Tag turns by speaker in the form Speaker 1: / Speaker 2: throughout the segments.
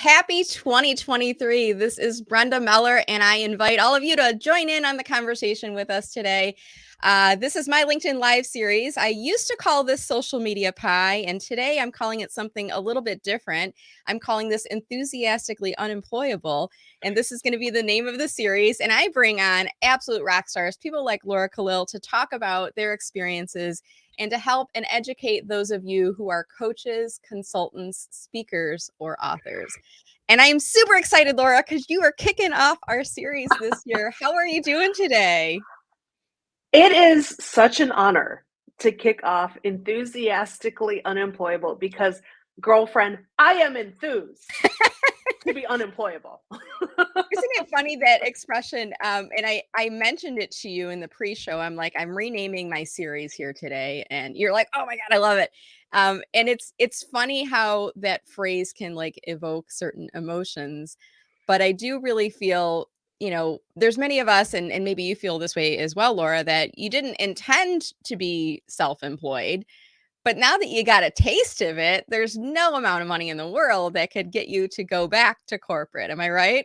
Speaker 1: Happy 2023. This is Brenda Meller, and I invite all of you to join in on the conversation with us today. This is my LinkedIn Live series. I used to call this Social Media Pie, and today I'm calling it something a little bit different. I'm calling this Enthusiastically Unemployable, and this is going to be the name of the series. And I bring on absolute rock stars, people like Laura Khalil, to talk about their experiences and to help and educate those of you who are coaches, consultants, speakers, or authors. And I am super excited, Laura, because you are kicking off our series this year. How are you doing today?
Speaker 2: It is such an honor to kick off Enthusiastically Unemployable because, girlfriend, I am enthused to be unemployable.
Speaker 1: Isn't it funny, that expression? And I mentioned it to you in the pre-show. I'm like, I'm renaming my series here today, and you're like, oh my God, I love it. And it's funny how that phrase can like evoke certain emotions, but I do really feel, there's many of us, and maybe you feel this way as well, Laura, that you didn't intend to be self-employed. But now that you got a taste of it, there's no amount of money in the world that could get you to go back to corporate. Am I right?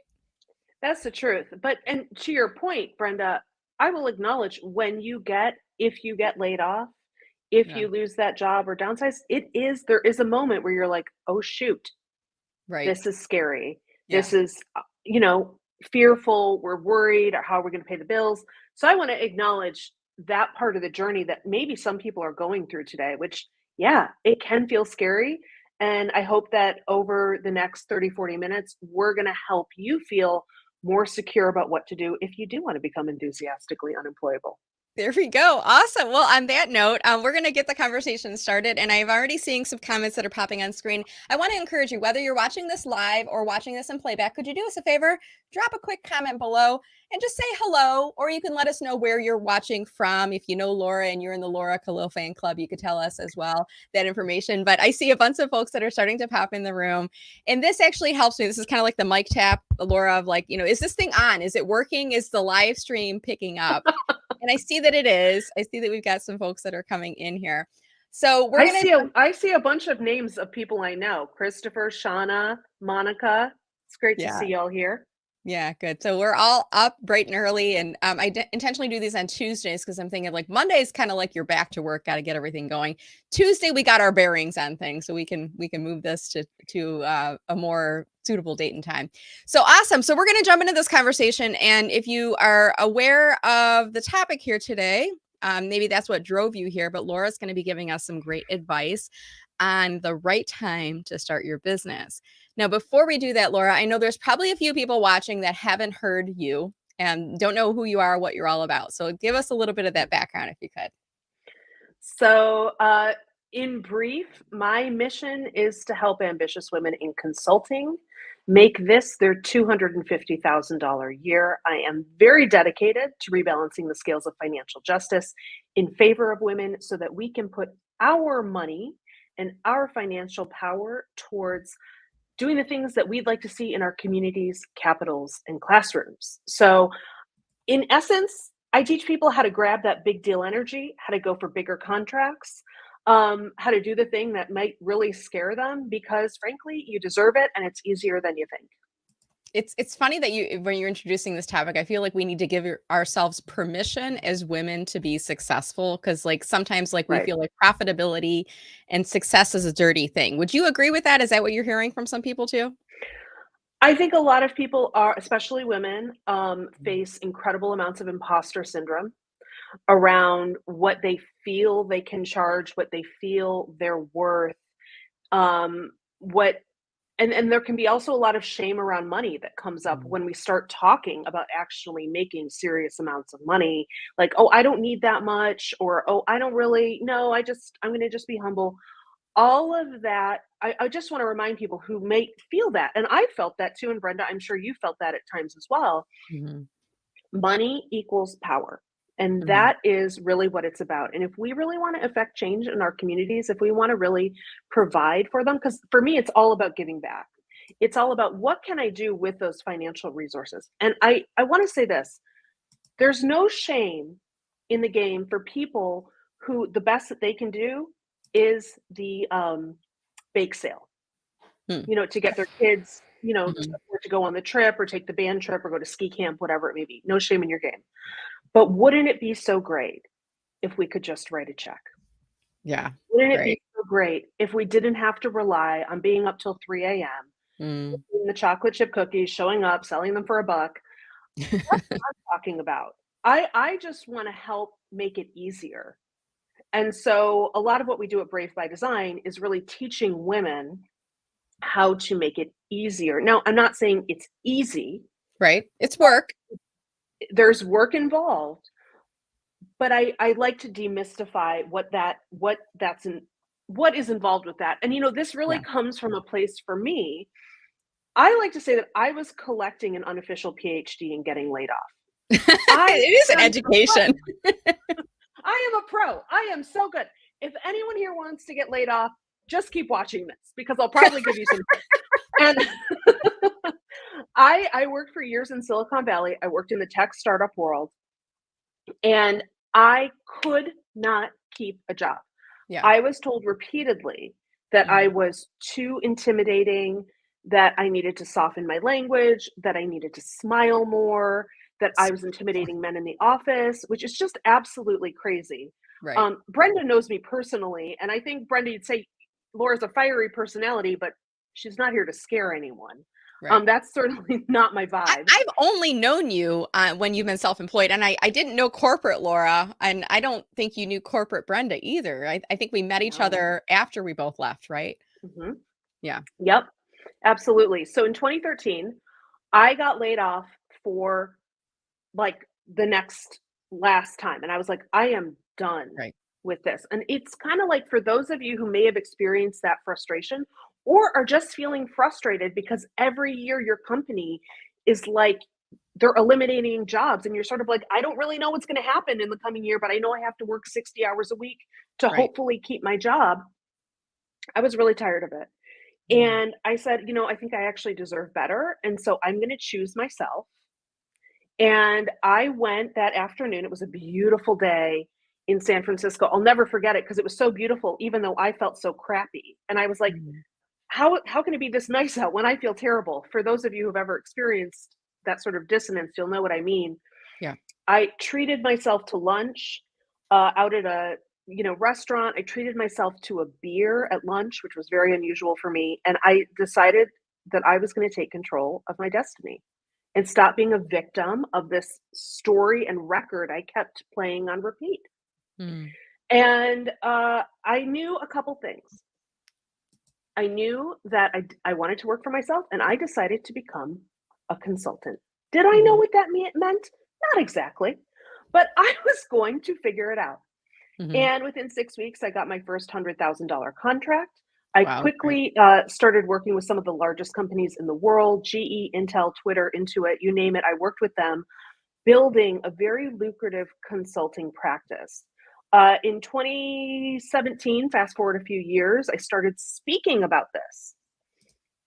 Speaker 2: That's the truth. And to your point, Brenda, I will acknowledge if you get laid off, if
Speaker 1: Yeah.
Speaker 2: you lose that job or downsize, there is a moment where you're like, oh, shoot,
Speaker 1: Right.
Speaker 2: this is scary.
Speaker 1: Yeah.
Speaker 2: This is, fearful. We're worried. How are we going to pay the bills? So I want to acknowledge that part of the journey that maybe some people are going through today, which, yeah, it can feel scary. And I hope that over the next 30, 40 minutes, we're going to help you feel more secure about what to do if you do want to become enthusiastically unemployable.
Speaker 1: There we go. Awesome. Well, on that note, we're going to get the conversation started. And I've already seen some comments that are popping on screen. I want to encourage you, whether you're watching this live or watching this in playback, could you do us a favor? Drop a quick comment below and just say hello, or you can let us know where you're watching from. If you know Laura and you're in the Laura Khalil fan club, you could tell us as well that information. But I see a bunch of folks that are starting to pop in the room. And this actually helps me. This is kind of like the mic tap, Laura, of like, is this thing on? Is it working? Is the live stream picking up? And I see that it is. I see that we've got some folks that are coming in here. So we're going to...
Speaker 2: I see a bunch of names of people I know. Christopher, Shauna, Monica. It's great to see y'all here.
Speaker 1: Yeah, good. So we're all up bright and early, and intentionally do these on Tuesdays because I'm thinking like Monday's kind of like you're back to work, got to get everything going. Tuesday we got our bearings on things, so we can move this to a more suitable date and time. So awesome. So we're going to jump into this conversation, and if you are aware of the topic here today, maybe that's what drove you here. But Laura's going to be giving us some great advice on the right time to start your business. Now, before we do that, Laura, I know there's probably a few people watching that haven't heard you and don't know who you are, what you're all about. So give us a little bit of that background if you could.
Speaker 2: So, in brief, my mission is to help ambitious women in consulting make this their $250,000 year. I am very dedicated to rebalancing the scales of financial justice in favor of women so that we can put our money and our financial power towards doing the things that we'd like to see in our communities, capitals, and classrooms. So, in essence, I teach people how to grab that big deal energy, how to go for bigger contracts, how to do the thing that might really scare them because, frankly, you deserve it and it's easier than you think.
Speaker 1: It's funny that when you're introducing this topic, I feel like we need to give ourselves permission as women to be successful, because like sometimes like we
Speaker 2: Right.
Speaker 1: feel like profitability and success is a dirty thing. Would you agree with that? Is that what you're hearing from some people too?
Speaker 2: I think a lot of people are, especially women, face incredible amounts of imposter syndrome around what they feel they can charge, what they feel they're worth, what and there can be also a lot of shame around money that comes up when we start talking about actually making serious amounts of money. Like, oh, I don't need that much, or oh, I don't really, no, I'm gonna just be humble. All of that, I just want to remind people who may feel that, and I felt that too, and Brenda, I'm sure you felt that at times as well.
Speaker 1: Mm-hmm.
Speaker 2: Money equals power. And
Speaker 1: Mm-hmm.
Speaker 2: that is really what it's about. And if we really want to affect change in our communities, if we want to really provide for them, because for me, it's all about giving back. It's all about what can I do with those financial resources. And I want to say this, there's no shame in the game for people who the best that they can do is the bake sale,
Speaker 1: Hmm.
Speaker 2: to get their kids
Speaker 1: Mhm.
Speaker 2: afford to go on the trip or take the band trip or go to ski camp, whatever it may be. No shame in your game. But wouldn't it be so great if we could just write a check?
Speaker 1: Yeah.
Speaker 2: Wouldn't it be
Speaker 1: Right.
Speaker 2: so great if we didn't have to rely on being up till 3 a.m.,
Speaker 1: Mm.
Speaker 2: eating the chocolate chip cookies, showing up, selling them for a buck? That's what I'm talking about. I just wanna help make it easier. And so a lot of what we do at Brave by Design is really teaching women how to make it easier. Now, I'm not saying it's easy.
Speaker 1: Right. It's work.
Speaker 2: There's work involved, but I like to demystify what is involved with that. And this really
Speaker 1: Yeah.
Speaker 2: comes from a place for me. I like to say that I was collecting an unofficial PhD and getting laid off. I
Speaker 1: It is an
Speaker 2: am a pro.
Speaker 1: education.
Speaker 2: I am a pro. I am so good. If anyone here wants to get laid off, just keep watching this because I'll probably give you some tips. And I worked for years in Silicon Valley. I worked in the tech startup world, and I could not keep a job.
Speaker 1: Yeah.
Speaker 2: I was told repeatedly that I
Speaker 1: Mm.
Speaker 2: was too intimidating, that I needed to soften my language, that I needed to smile more, that I was intimidating men in the office, which is just absolutely crazy.
Speaker 1: Right.
Speaker 2: Brenda knows me personally, and I think Brenda, you'd say Laura's a fiery personality, but she's not here to scare anyone.
Speaker 1: Right.
Speaker 2: That's certainly not my vibe.
Speaker 1: I've only known you when you've been self-employed, and I didn't know corporate Laura, and I don't think you knew corporate Brenda either. I think we met each
Speaker 2: No.
Speaker 1: other after we both left, right?
Speaker 2: Hmm.
Speaker 1: Yeah.
Speaker 2: Yep, absolutely. So in 2013, I got laid off for like the next last time. And I was like, I am done
Speaker 1: Right.
Speaker 2: with this. And it's kind of like for those of you who may have experienced that frustration or are just feeling frustrated because every year your company is like, they're eliminating jobs and you're sort of like, I don't really know what's going to happen in the coming year, but I know I have to work 60 hours a week to
Speaker 1: Right.
Speaker 2: hopefully keep my job. I was really tired of it.
Speaker 1: Mm.
Speaker 2: And I said, I think I actually deserve better. And so I'm going to choose myself. And I went that afternoon. It was a beautiful day in San Francisco. I'll never forget it because it was so beautiful, even though I felt so crappy. And I was like,
Speaker 1: Mm.
Speaker 2: how can it be this nice out when I feel terrible? For those of you who've ever experienced that sort of dissonance, you'll know what I mean.
Speaker 1: Yeah.
Speaker 2: I treated myself to lunch out at a restaurant. I treated myself to a beer at lunch, which was very unusual for me. And I decided that I was going to take control of my destiny and stop being a victim of this story and record I kept playing on repeat.
Speaker 1: Mm.
Speaker 2: And I knew a couple things. I knew that I wanted to work for myself, and I decided to become a consultant. Did I know
Speaker 1: Mhm.
Speaker 2: what that meant? Not exactly, but I was going to figure it out.
Speaker 1: Mhm.
Speaker 2: And within 6 weeks, I got my first $100,000 contract. I
Speaker 1: Wow. Right.
Speaker 2: quickly started working with some of the largest companies in the world: GE, Intel, Twitter, Intuit, you name it. I worked with them, building a very lucrative consulting practice. In 2017, fast forward a few years, I started speaking about this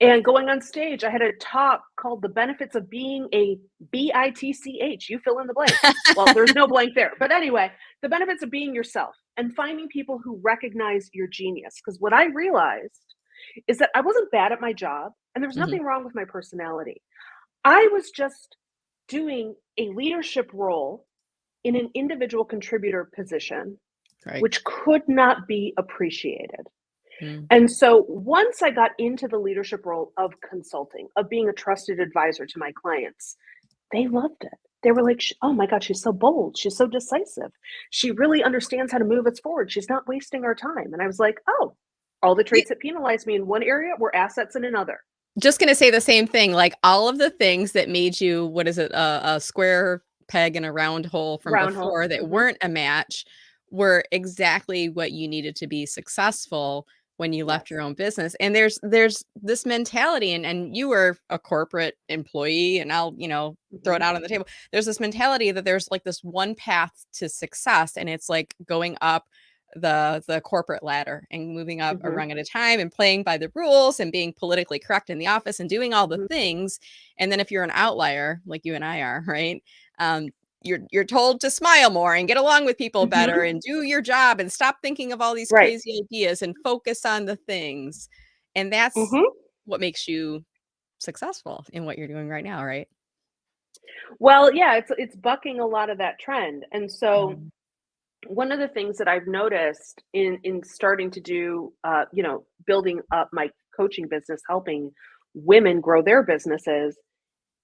Speaker 2: and going on stage. I had a talk called The Benefits of Being a BITCH. You fill in the blank. Well, there's no blank there. But anyway, the benefits of being yourself and finding people who recognize your genius. Because what I realized is that I wasn't bad at my job and there was
Speaker 1: Mhm.
Speaker 2: nothing wrong with my personality. I was just doing a leadership role in an individual contributor position,
Speaker 1: Right.
Speaker 2: which could not be appreciated.
Speaker 1: Mm.
Speaker 2: And so once I got into the leadership role of consulting, of being a trusted advisor to my clients, they loved it. They were like, oh my God, she's so bold. She's so decisive. She really understands how to move us forward. She's not wasting our time. And I was like, oh, all the
Speaker 1: Y
Speaker 2: traits that penalize me in one area were assets in another.
Speaker 1: Just gonna say the same thing, like, all of the things that made you, what is it, a square peg in a round hole from
Speaker 2: Round hole.
Speaker 1: before that weren't a match, were exactly what you needed to be successful when you left your
Speaker 2: Yes.
Speaker 1: own business, and there's this mentality, and you were a corporate employee, and I'll, throw it
Speaker 2: Hmm.
Speaker 1: out on the table. There's this mentality that there's, like, this one path to success, and it's, like, going up the corporate ladder and moving up a
Speaker 2: Hmm.
Speaker 1: rung at a time and playing by the rules and being politically correct in the office and doing all the
Speaker 2: Hmm.
Speaker 1: things. And then if you're an outlier like you and I are, right? Um, you're told to smile more and get along with people better
Speaker 2: Hmm.
Speaker 1: and do your job and stop thinking of all these
Speaker 2: Right.
Speaker 1: crazy ideas and focus on the things. And that's
Speaker 2: Hmm.
Speaker 1: what makes you successful in what you're doing right now, right?
Speaker 2: Well, yeah, it's bucking a lot of that trend. And so
Speaker 1: Mhm.
Speaker 2: one of the things that I've noticed in starting to do, building up my coaching business, helping women grow their businesses,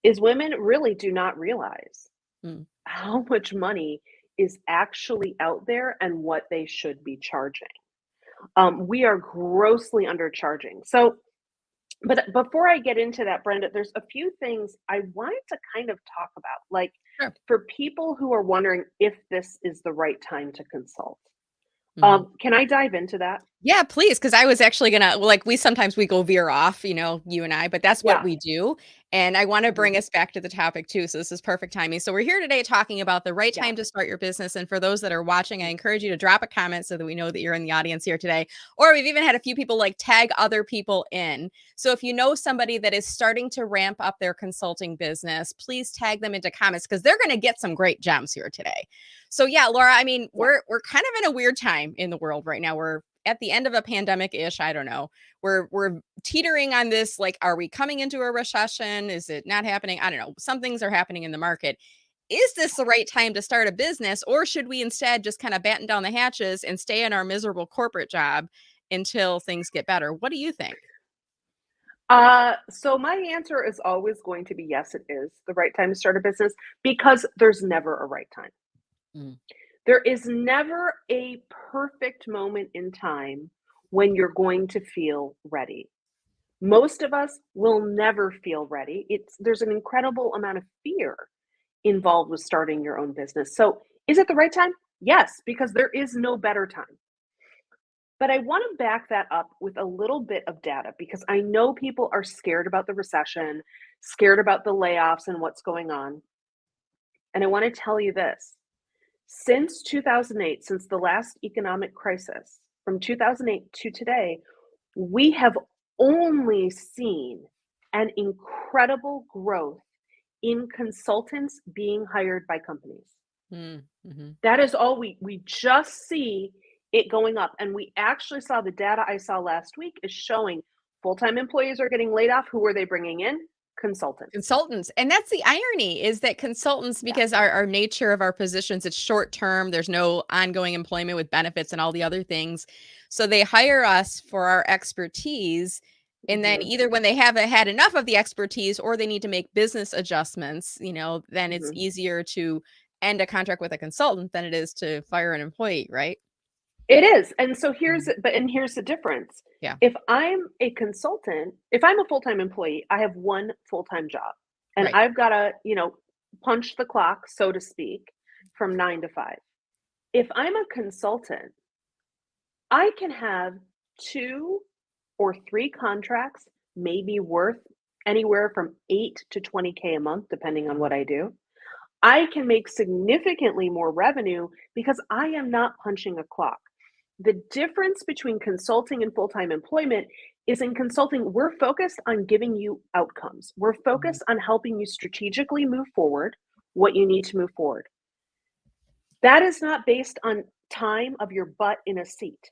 Speaker 2: is women really do not realize
Speaker 1: Mm.
Speaker 2: how much money is actually out there and what they should be charging. We are grossly undercharging. So, but before I get into that, Brenda, there's a few things I wanted to kind of talk about. Like
Speaker 1: Sure.
Speaker 2: for people who are wondering if this is the right time to consult.
Speaker 1: Mhm.
Speaker 2: Can I dive into that?
Speaker 1: Yeah, please, because I was actually gonna well, like, we sometimes we go veer off, you and I, but that's what
Speaker 2: Yeah.
Speaker 1: we do, and I wanna
Speaker 2: Mhm.
Speaker 1: bring us back to the topic too, so this is perfect timing. So we're here today talking about the right
Speaker 2: Yeah.
Speaker 1: time to start your business, and for those that are watching, I
Speaker 2: Mhm.
Speaker 1: encourage you to drop a comment so that we know that you're in the audience here today, or we've even had a few people, like, tag other people in. So if you know somebody that is starting to ramp up their consulting business, please tag them into comments because 'cause they're gonna get some great gems here today. So yeah, Laura, I mean,
Speaker 2: Yeah.
Speaker 1: we're kind of in a weird time in the world right now. We're at the end of a pandemic-ish, I don't know. We're teetering on this, like, are we coming into a recession? Is it not happening? I don't know. Some things are happening in the market. Is this the right time to start a business, or should we instead just kind of batten down the hatches and stay in our miserable corporate job until things get better? What do you think?
Speaker 2: So my answer is always going to be yes, it is the right time to start a business because there's never a right time.
Speaker 1: Mm,
Speaker 2: There is never a perfect moment in time when you're going to feel ready. Most of us will never feel ready. There's an incredible amount of fear involved with starting your own business. So, is it the right time? Yes, because there is no better time. But I want to back that up with a little bit of data because I know people are scared about the recession, scared about the layoffs and what's going on. And I want to tell you this. Since 2008, since the last economic crisis, from 2008 to today, we have only seen an incredible growth in consultants being hired by companies.
Speaker 1: mm, mhm.
Speaker 2: That is all we just see it going up, and we actually saw the data I saw last week is showing full-time employees are getting laid off. Who are they bringing in? Consultants.
Speaker 1: Consultants, and that's the irony is that consultants
Speaker 2: Yeah.
Speaker 1: because our nature of our positions, it's short term, there's no ongoing employment with benefits and all the other things. So they hire us for our expertise, and then
Speaker 2: Mhm.
Speaker 1: either when they haven't had enough of the expertise or they need to make business adjustments, then it's
Speaker 2: Mhm.
Speaker 1: easier to end a contract with a consultant than it is to fire an employee, right?
Speaker 2: It is, and so
Speaker 1: Mhm.
Speaker 2: here's the difference.
Speaker 1: Yeah,
Speaker 2: If I'm a consultant, if I'm a full-time employee, I have one full-time job, and
Speaker 1: right.
Speaker 2: I've gotta, punch the clock, so to speak, from 9 to 5. If I'm a consultant, I can have 2 or 3 contracts, maybe worth anywhere from 8 to 20K a month, depending on what I do. I can make significantly more revenue because I am not punching a clock. The difference between consulting and full-time employment is in consulting, we're focused on giving you outcomes. We're
Speaker 1: Mhm.
Speaker 2: focused on helping you strategically move forward what you need to move forward. That is not based on time of your butt in a seat.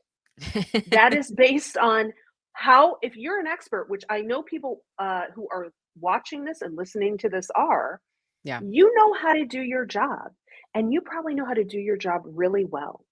Speaker 2: That is based on how, if you're an expert, which I know people who are watching this and listening to this are,
Speaker 1: Yeah.
Speaker 2: you know how to do your job, and you probably know how to do your job really well.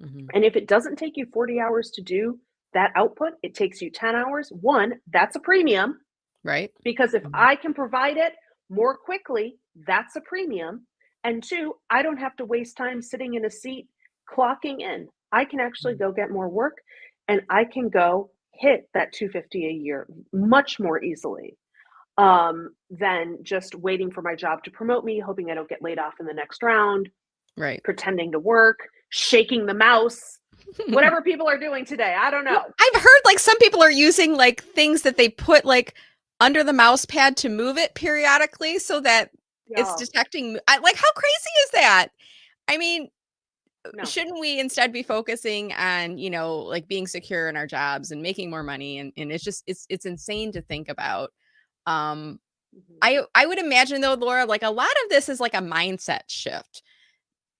Speaker 1: Mhm.
Speaker 2: And if it doesn't take you 40 hours to do that output, it takes you 10 hours. One, that's a premium
Speaker 1: Right?
Speaker 2: because if
Speaker 1: Mhm.
Speaker 2: I can provide it more quickly, that's a premium. And two, I don't have to waste time sitting in a seat clocking in. I can actually
Speaker 1: Mhm.
Speaker 2: go get more work and I can go hit that 250 a year much more easily than just waiting for my job to promote me, hoping I don't get laid off in the next round,
Speaker 1: Right.
Speaker 2: pretending to work, shaking the mouse, whatever people are doing today. I don't
Speaker 1: Well,
Speaker 2: know.
Speaker 1: I've heard, like, some people are using, like, things that they put, like, under the mouse pad to move it periodically so that it's
Speaker 2: Yeah,
Speaker 1: detecting how crazy is that? I mean,
Speaker 2: no.
Speaker 1: shouldn't we instead be focusing on, like, being secure in our jobs and making more money? And it's just it's insane to think about. Um,
Speaker 2: Mhm.
Speaker 1: I would imagine, though, Laura, like, a lot of this is, like, a mindset shift.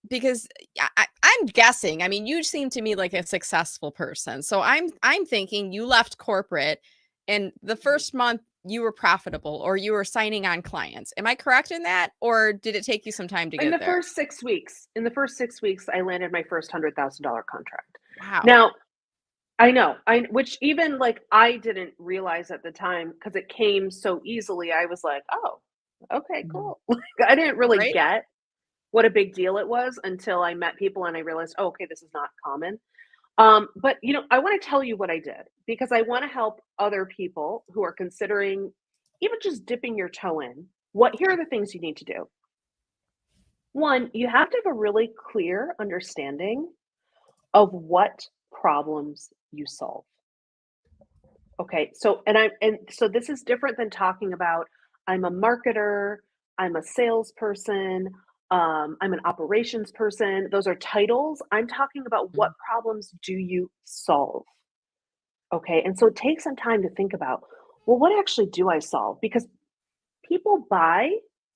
Speaker 1: Because I'm guessing, I mean, you seem to me like a successful person. So I'm thinking you left corporate and the
Speaker 2: Mhm.
Speaker 1: first month you were profitable or you were signing on clients. Am I correct in that? Or did it take you some time to
Speaker 2: In
Speaker 1: get
Speaker 2: the
Speaker 1: there?
Speaker 2: first 6 weeks, I landed my first $100,000 contract.
Speaker 1: Wow.
Speaker 2: Now, I know, which even like I didn't realize at the time because it came so easily. I was like, oh, okay,
Speaker 1: Mhm.
Speaker 2: cool. Like, I didn't really
Speaker 1: Right?
Speaker 2: get what a big deal it was until I met people and I realized, oh, okay, this is not common. But I want to tell you what I did because I want to help other people who are considering even just dipping your toe in. Here are the things you need to do. One, you have to have a really clear understanding of what problems you solve. Okay. So this is different than talking about I'm a marketer, I'm a salesperson, I'm an operations person. Those are titles. I'm talking about what
Speaker 1: Mhm.
Speaker 2: problems do you solve? Okay. And so take some time to think about, well, what actually do I solve? Because people buy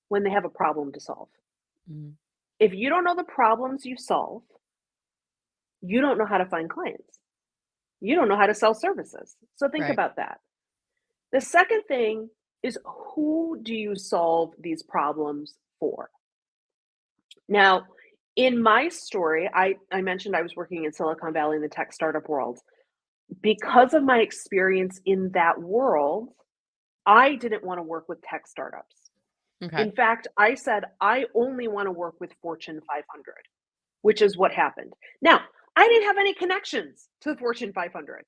Speaker 2: when they have a problem to solve.
Speaker 1: Mhm.
Speaker 2: If you don't know the problems you solve, you don't know how to find clients. You don't know how to sell services. So think
Speaker 1: Right.
Speaker 2: about that. The second thing is who do you solve these problems for? Now, in my story, I mentioned I was working in Silicon Valley in the tech startup world. Because of my experience in that world, I didn't want to work with tech startups.
Speaker 1: Okay.
Speaker 2: In fact, I said, I only want to work with Fortune 500, which is what happened. Now, I didn't have any connections to the Fortune 500,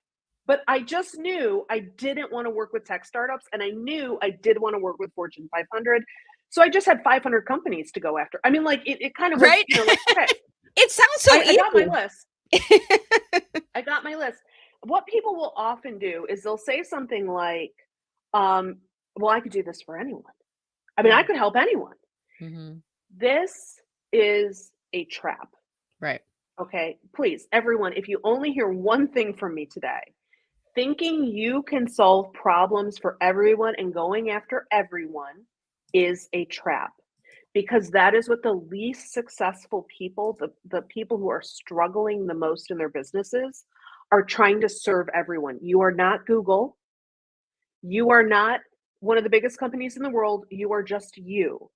Speaker 2: but I just knew I didn't want to work with tech startups and I knew I did want to work with Fortune 500. So I just had 500 companies to go after. I mean, like it kind of was,
Speaker 1: Right?
Speaker 2: like, okay,
Speaker 1: It sounds so
Speaker 2: I got my
Speaker 1: easy.
Speaker 2: list. I got my list. What people will often do is they'll say something like, well, I could do this for anyone. I mean, I
Speaker 1: Mm.
Speaker 2: could help anyone.
Speaker 1: Mhm.
Speaker 2: This is a trap.
Speaker 1: Right.
Speaker 2: Okay. Please, everyone, if you only hear one thing from me today, thinking you can solve problems for everyone and going after everyone is a trap because that is what the least successful people, the people who are struggling the most in their businesses, are trying to serve everyone. You are not Google. You are not one of the biggest companies in the world. You are just you.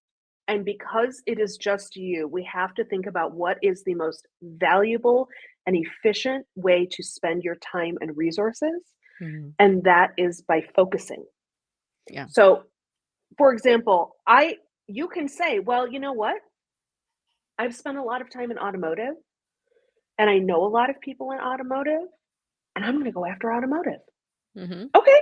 Speaker 2: And because it is just you, we have to think about what is the most valuable and efficient way to spend your time and resources.
Speaker 1: Mhm.
Speaker 2: And that is by focusing.
Speaker 1: Yeah.
Speaker 2: So, for example, you can say, well, you know what? I've spent a lot of time in automotive and I know a lot of people in automotive and I'm going to go after automotive.
Speaker 1: Mhm.
Speaker 2: Okay,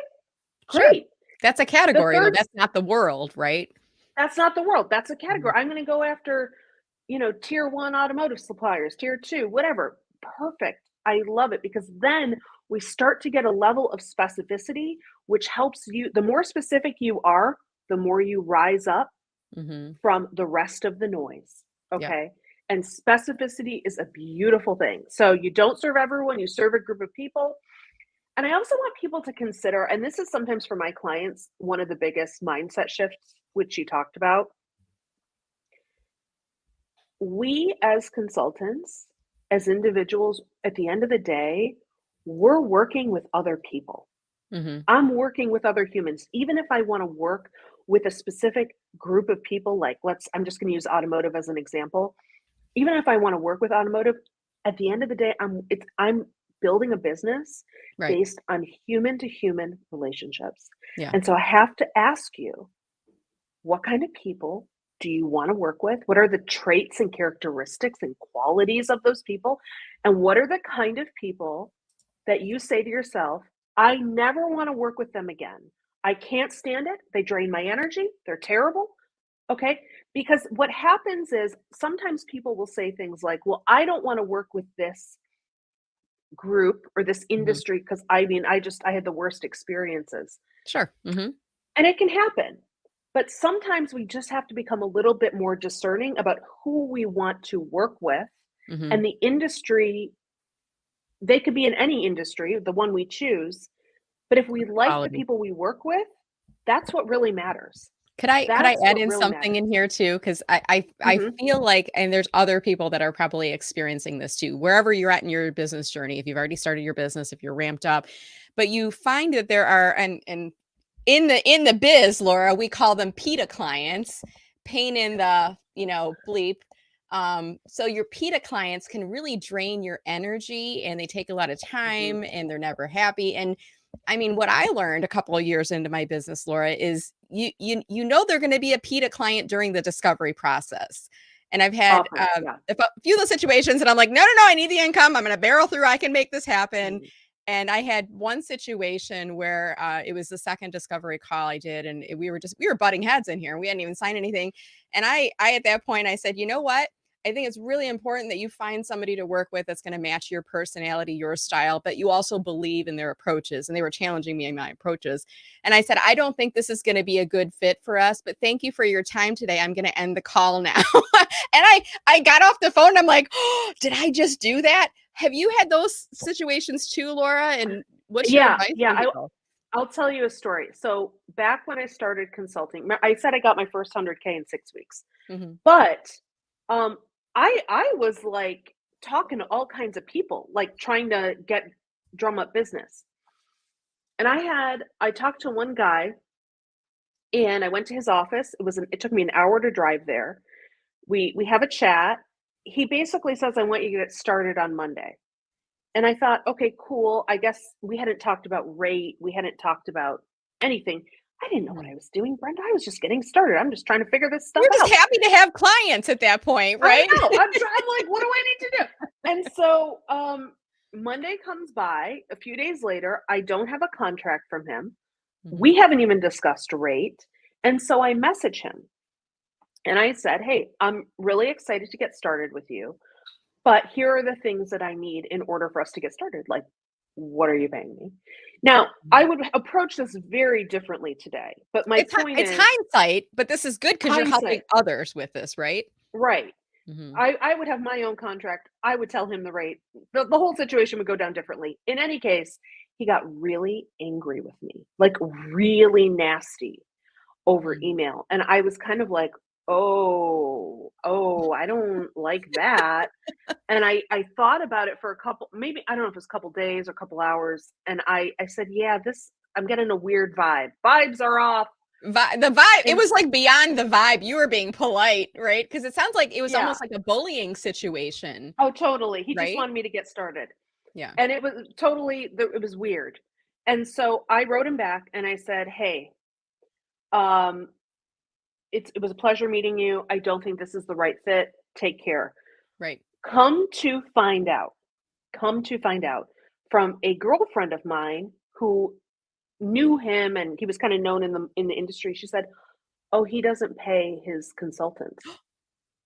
Speaker 1: Sure.
Speaker 2: great.
Speaker 1: That's a
Speaker 2: The
Speaker 1: category though.
Speaker 2: third,
Speaker 1: That's not the world, right?
Speaker 2: that's not the world. That's a
Speaker 1: Mhm.
Speaker 2: category. I'm going to go after, tier one automotive suppliers, tier two, whatever. Perfect. I love it because then we start to get a level of specificity, which helps you. The more specific you are, the more you rise up
Speaker 1: Mhm.
Speaker 2: from the rest of the noise.
Speaker 1: Yep.
Speaker 2: Okay. And specificity is a beautiful thing. So you don't serve everyone, you serve a group of people. And I also want people to consider, and this is sometimes for my clients, one of the biggest mindset shifts, which you talked about. We as consultants, as individuals, at the end of the day, we're working with other people.
Speaker 1: Mhm.
Speaker 2: I'm working with other humans. Even if I want to work with a specific group of people, like I'm just going to use automotive as an example. Even if I want to work with automotive, at the end of the day, I'm building a business
Speaker 1: Right.
Speaker 2: based on human to human relationships.
Speaker 1: Yeah.
Speaker 2: And so I have to ask you, what kind of people do you want to work with? What are the traits and characteristics and qualities of those people? And what are the kind of people that you say to yourself, I never want to work with them again? I can't stand it. They drain my energy. They're terrible. Okay. Because what happens is sometimes people will say things like, well, I don't want to work with this group or this
Speaker 1: Mhm.
Speaker 2: industry because I had the worst experiences.
Speaker 1: Sure. Mhm.
Speaker 2: And it can happen. But sometimes we just have to become a little bit more discerning about who we want to work with.
Speaker 1: Mhm.
Speaker 2: And the industry, they could be in any industry, the one we choose. But if we like the
Speaker 1: Quality.
Speaker 2: people we work with, that's what really matters.
Speaker 1: Could I
Speaker 2: That's
Speaker 1: add
Speaker 2: what
Speaker 1: in
Speaker 2: really
Speaker 1: something
Speaker 2: matters.
Speaker 1: in here too? Because I
Speaker 2: Hmm.
Speaker 1: feel like, and there's other people that are probably experiencing this too, wherever you're at in your business journey, if you've already started your business, if you're ramped up, but you find that there are, and in the biz, Laura, we call them PETA clients, pain in the, bleep. So your PETA clients can really drain your energy, and they take a lot of
Speaker 2: Mhm.
Speaker 1: time, and they're never happy. And I mean, what I learned a couple of years into my business, Laura, is you know they're going to be a PETA client during the discovery process. And I've had
Speaker 2: Often, yeah.
Speaker 1: a few of the situations, and I'm like, no, no, no, I need the income. I'm going to barrel through. I can make this happen.
Speaker 2: Mhm.
Speaker 1: And I had one situation where it was the second discovery call I did, and we were butting heads in here, and we hadn't even signed anything. And I at that point I said, you know what? I think it's really important that you find somebody to work with that's going to match your personality, your style, but you also believe in their approaches. And they were challenging me in my approaches. And I said, I don't think this is going to be a good fit for us, but thank you for your time today. I'm going to end the call now. And I got off the phone. And I'm like, oh, did I just do that? Have you had those situations too, Laura? And what's your
Speaker 2: Yeah,
Speaker 1: advice
Speaker 2: yeah,
Speaker 1: for people?
Speaker 2: I'll tell you a story. So, back when I started consulting, I said I got my first 100K in 6 weeks.
Speaker 1: Mhm.
Speaker 2: But, um, I was, like, talking to all kinds of people, like, trying to drum up business. And I talked to one guy, and I went to his office. It took me an hour to drive there. We have a chat. He basically says, "I want you to get started on Monday." And I thought, "Okay, cool." I guess we hadn't talked about rate, we hadn't talked about anything. I didn't know what
Speaker 1: Mhm.
Speaker 2: I was doing, Brenda. I was just getting started. I'm just trying to figure this stuff
Speaker 1: You're just
Speaker 2: out.
Speaker 1: happy to have clients at that point,
Speaker 2: I
Speaker 1: right?
Speaker 2: know. I'm like, "What do I need to do?" And so, Monday comes by, a few days later, I don't have a contract from him.
Speaker 1: Mhm.
Speaker 2: We haven't even discussed rate, and so I message him, and I said, "Hey, I'm really excited to get started with you. But here are the things that I need in order for us to get started. Like, what are you paying me?" Now, I would approach this very differently today, but my point
Speaker 1: It's
Speaker 2: is
Speaker 1: hindsight, but this is good because you're helping
Speaker 2: hindsight.
Speaker 1: others with this, right?
Speaker 2: Right.
Speaker 1: Mhm.
Speaker 2: I would have my own contract. I would tell him the rate. The whole situation would go down differently. In any case, he got really angry with me, like really nasty over
Speaker 1: Mm.
Speaker 2: email. And I was kind of like, oh, I don't like that. And I thought about it for a couple, maybe I don't know if it was a couple days or a couple hours, and I said, "Yeah, this I'm getting a weird vibe. Vibes are off."
Speaker 1: The vibe, it
Speaker 2: And
Speaker 1: was like beyond the vibe. You were being polite, right? Because it sounds like it was
Speaker 2: yeah.
Speaker 1: almost like a bullying situation,
Speaker 2: Oh, totally. He just
Speaker 1: right?
Speaker 2: wanted me to get started.
Speaker 1: Yeah.
Speaker 2: And it was it was weird. And so I wrote him back and I said, "Hey, um, it was a pleasure meeting you. I don't think this is the right fit. Take care."
Speaker 1: Right.
Speaker 2: Come to find out, come to find out from a girlfriend of mine who knew him and he was kind of known in the industry. She said, "Oh, he doesn't pay his consultants."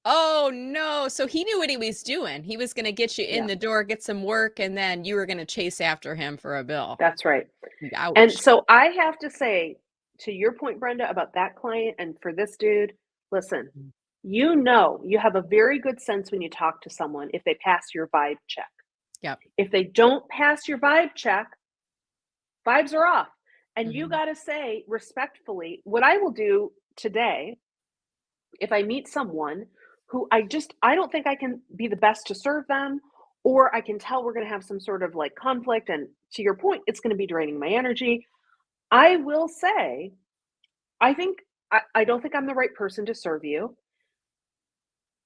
Speaker 1: Oh, no. So he knew what he was doing. He was gonna get you in
Speaker 2: Yeah,
Speaker 1: the door, get some work, and then you were gonna chase after him for a bill.
Speaker 2: that's right. And
Speaker 1: Ouch.
Speaker 2: so I have to say, to your point, Brenda, about that client and for this dude, listen,
Speaker 1: Mm.
Speaker 2: you have a very good sense when you talk to someone if they pass your vibe check.
Speaker 1: Yep.
Speaker 2: If they don't pass your vibe check, vibes are off. And you
Speaker 1: Mhm.
Speaker 2: got to say respectfully, what I will do today if I meet someone who I don't think I can be the best to serve them, or I can tell we're going to have some sort of like conflict, and to your point, it's going to be draining my energy. I will say, I think I don't think I'm the right person to serve you,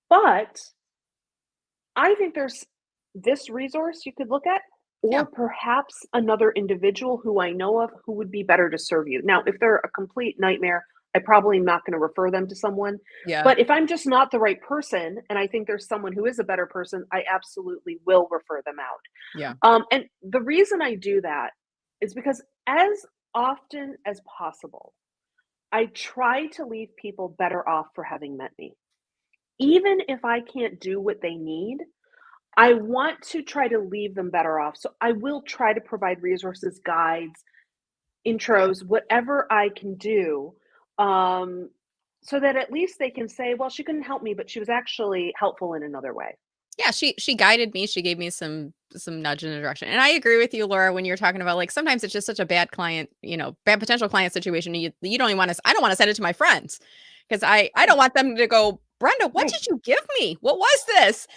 Speaker 2: but I think there's this resource you could look at,
Speaker 1: Yeah.
Speaker 2: or perhaps another individual who I know of who would be better to serve you. Now, if they're a complete nightmare, I probably am not going to refer them to someone.
Speaker 1: Yeah.
Speaker 2: But if I'm just not the right person and I think there's someone who is a better person, I absolutely will refer them out.
Speaker 1: Yeah.
Speaker 2: And the reason I do that is because as often as possible, I try to leave people better off for having met me. Even if I can't do what they need, I want to try to leave them better off. So I will try to provide resources, guides,
Speaker 1: Yeah.
Speaker 2: intros, whatever I can do, um, so that at least they can say, "Well, she couldn't help me, but she was actually helpful in another way."
Speaker 1: Yeah, she guided me, she gave me some nudge in the direction, and I agree with you, Laura, when you're talking about, like, sometimes it's just such a bad client, bad potential client situation, you don't even wanna I don't wanna send it to my friends, 'cause I don't
Speaker 2: Right,
Speaker 1: want them to go, "Brenda, what
Speaker 2: right.
Speaker 1: did you give me? What was this?"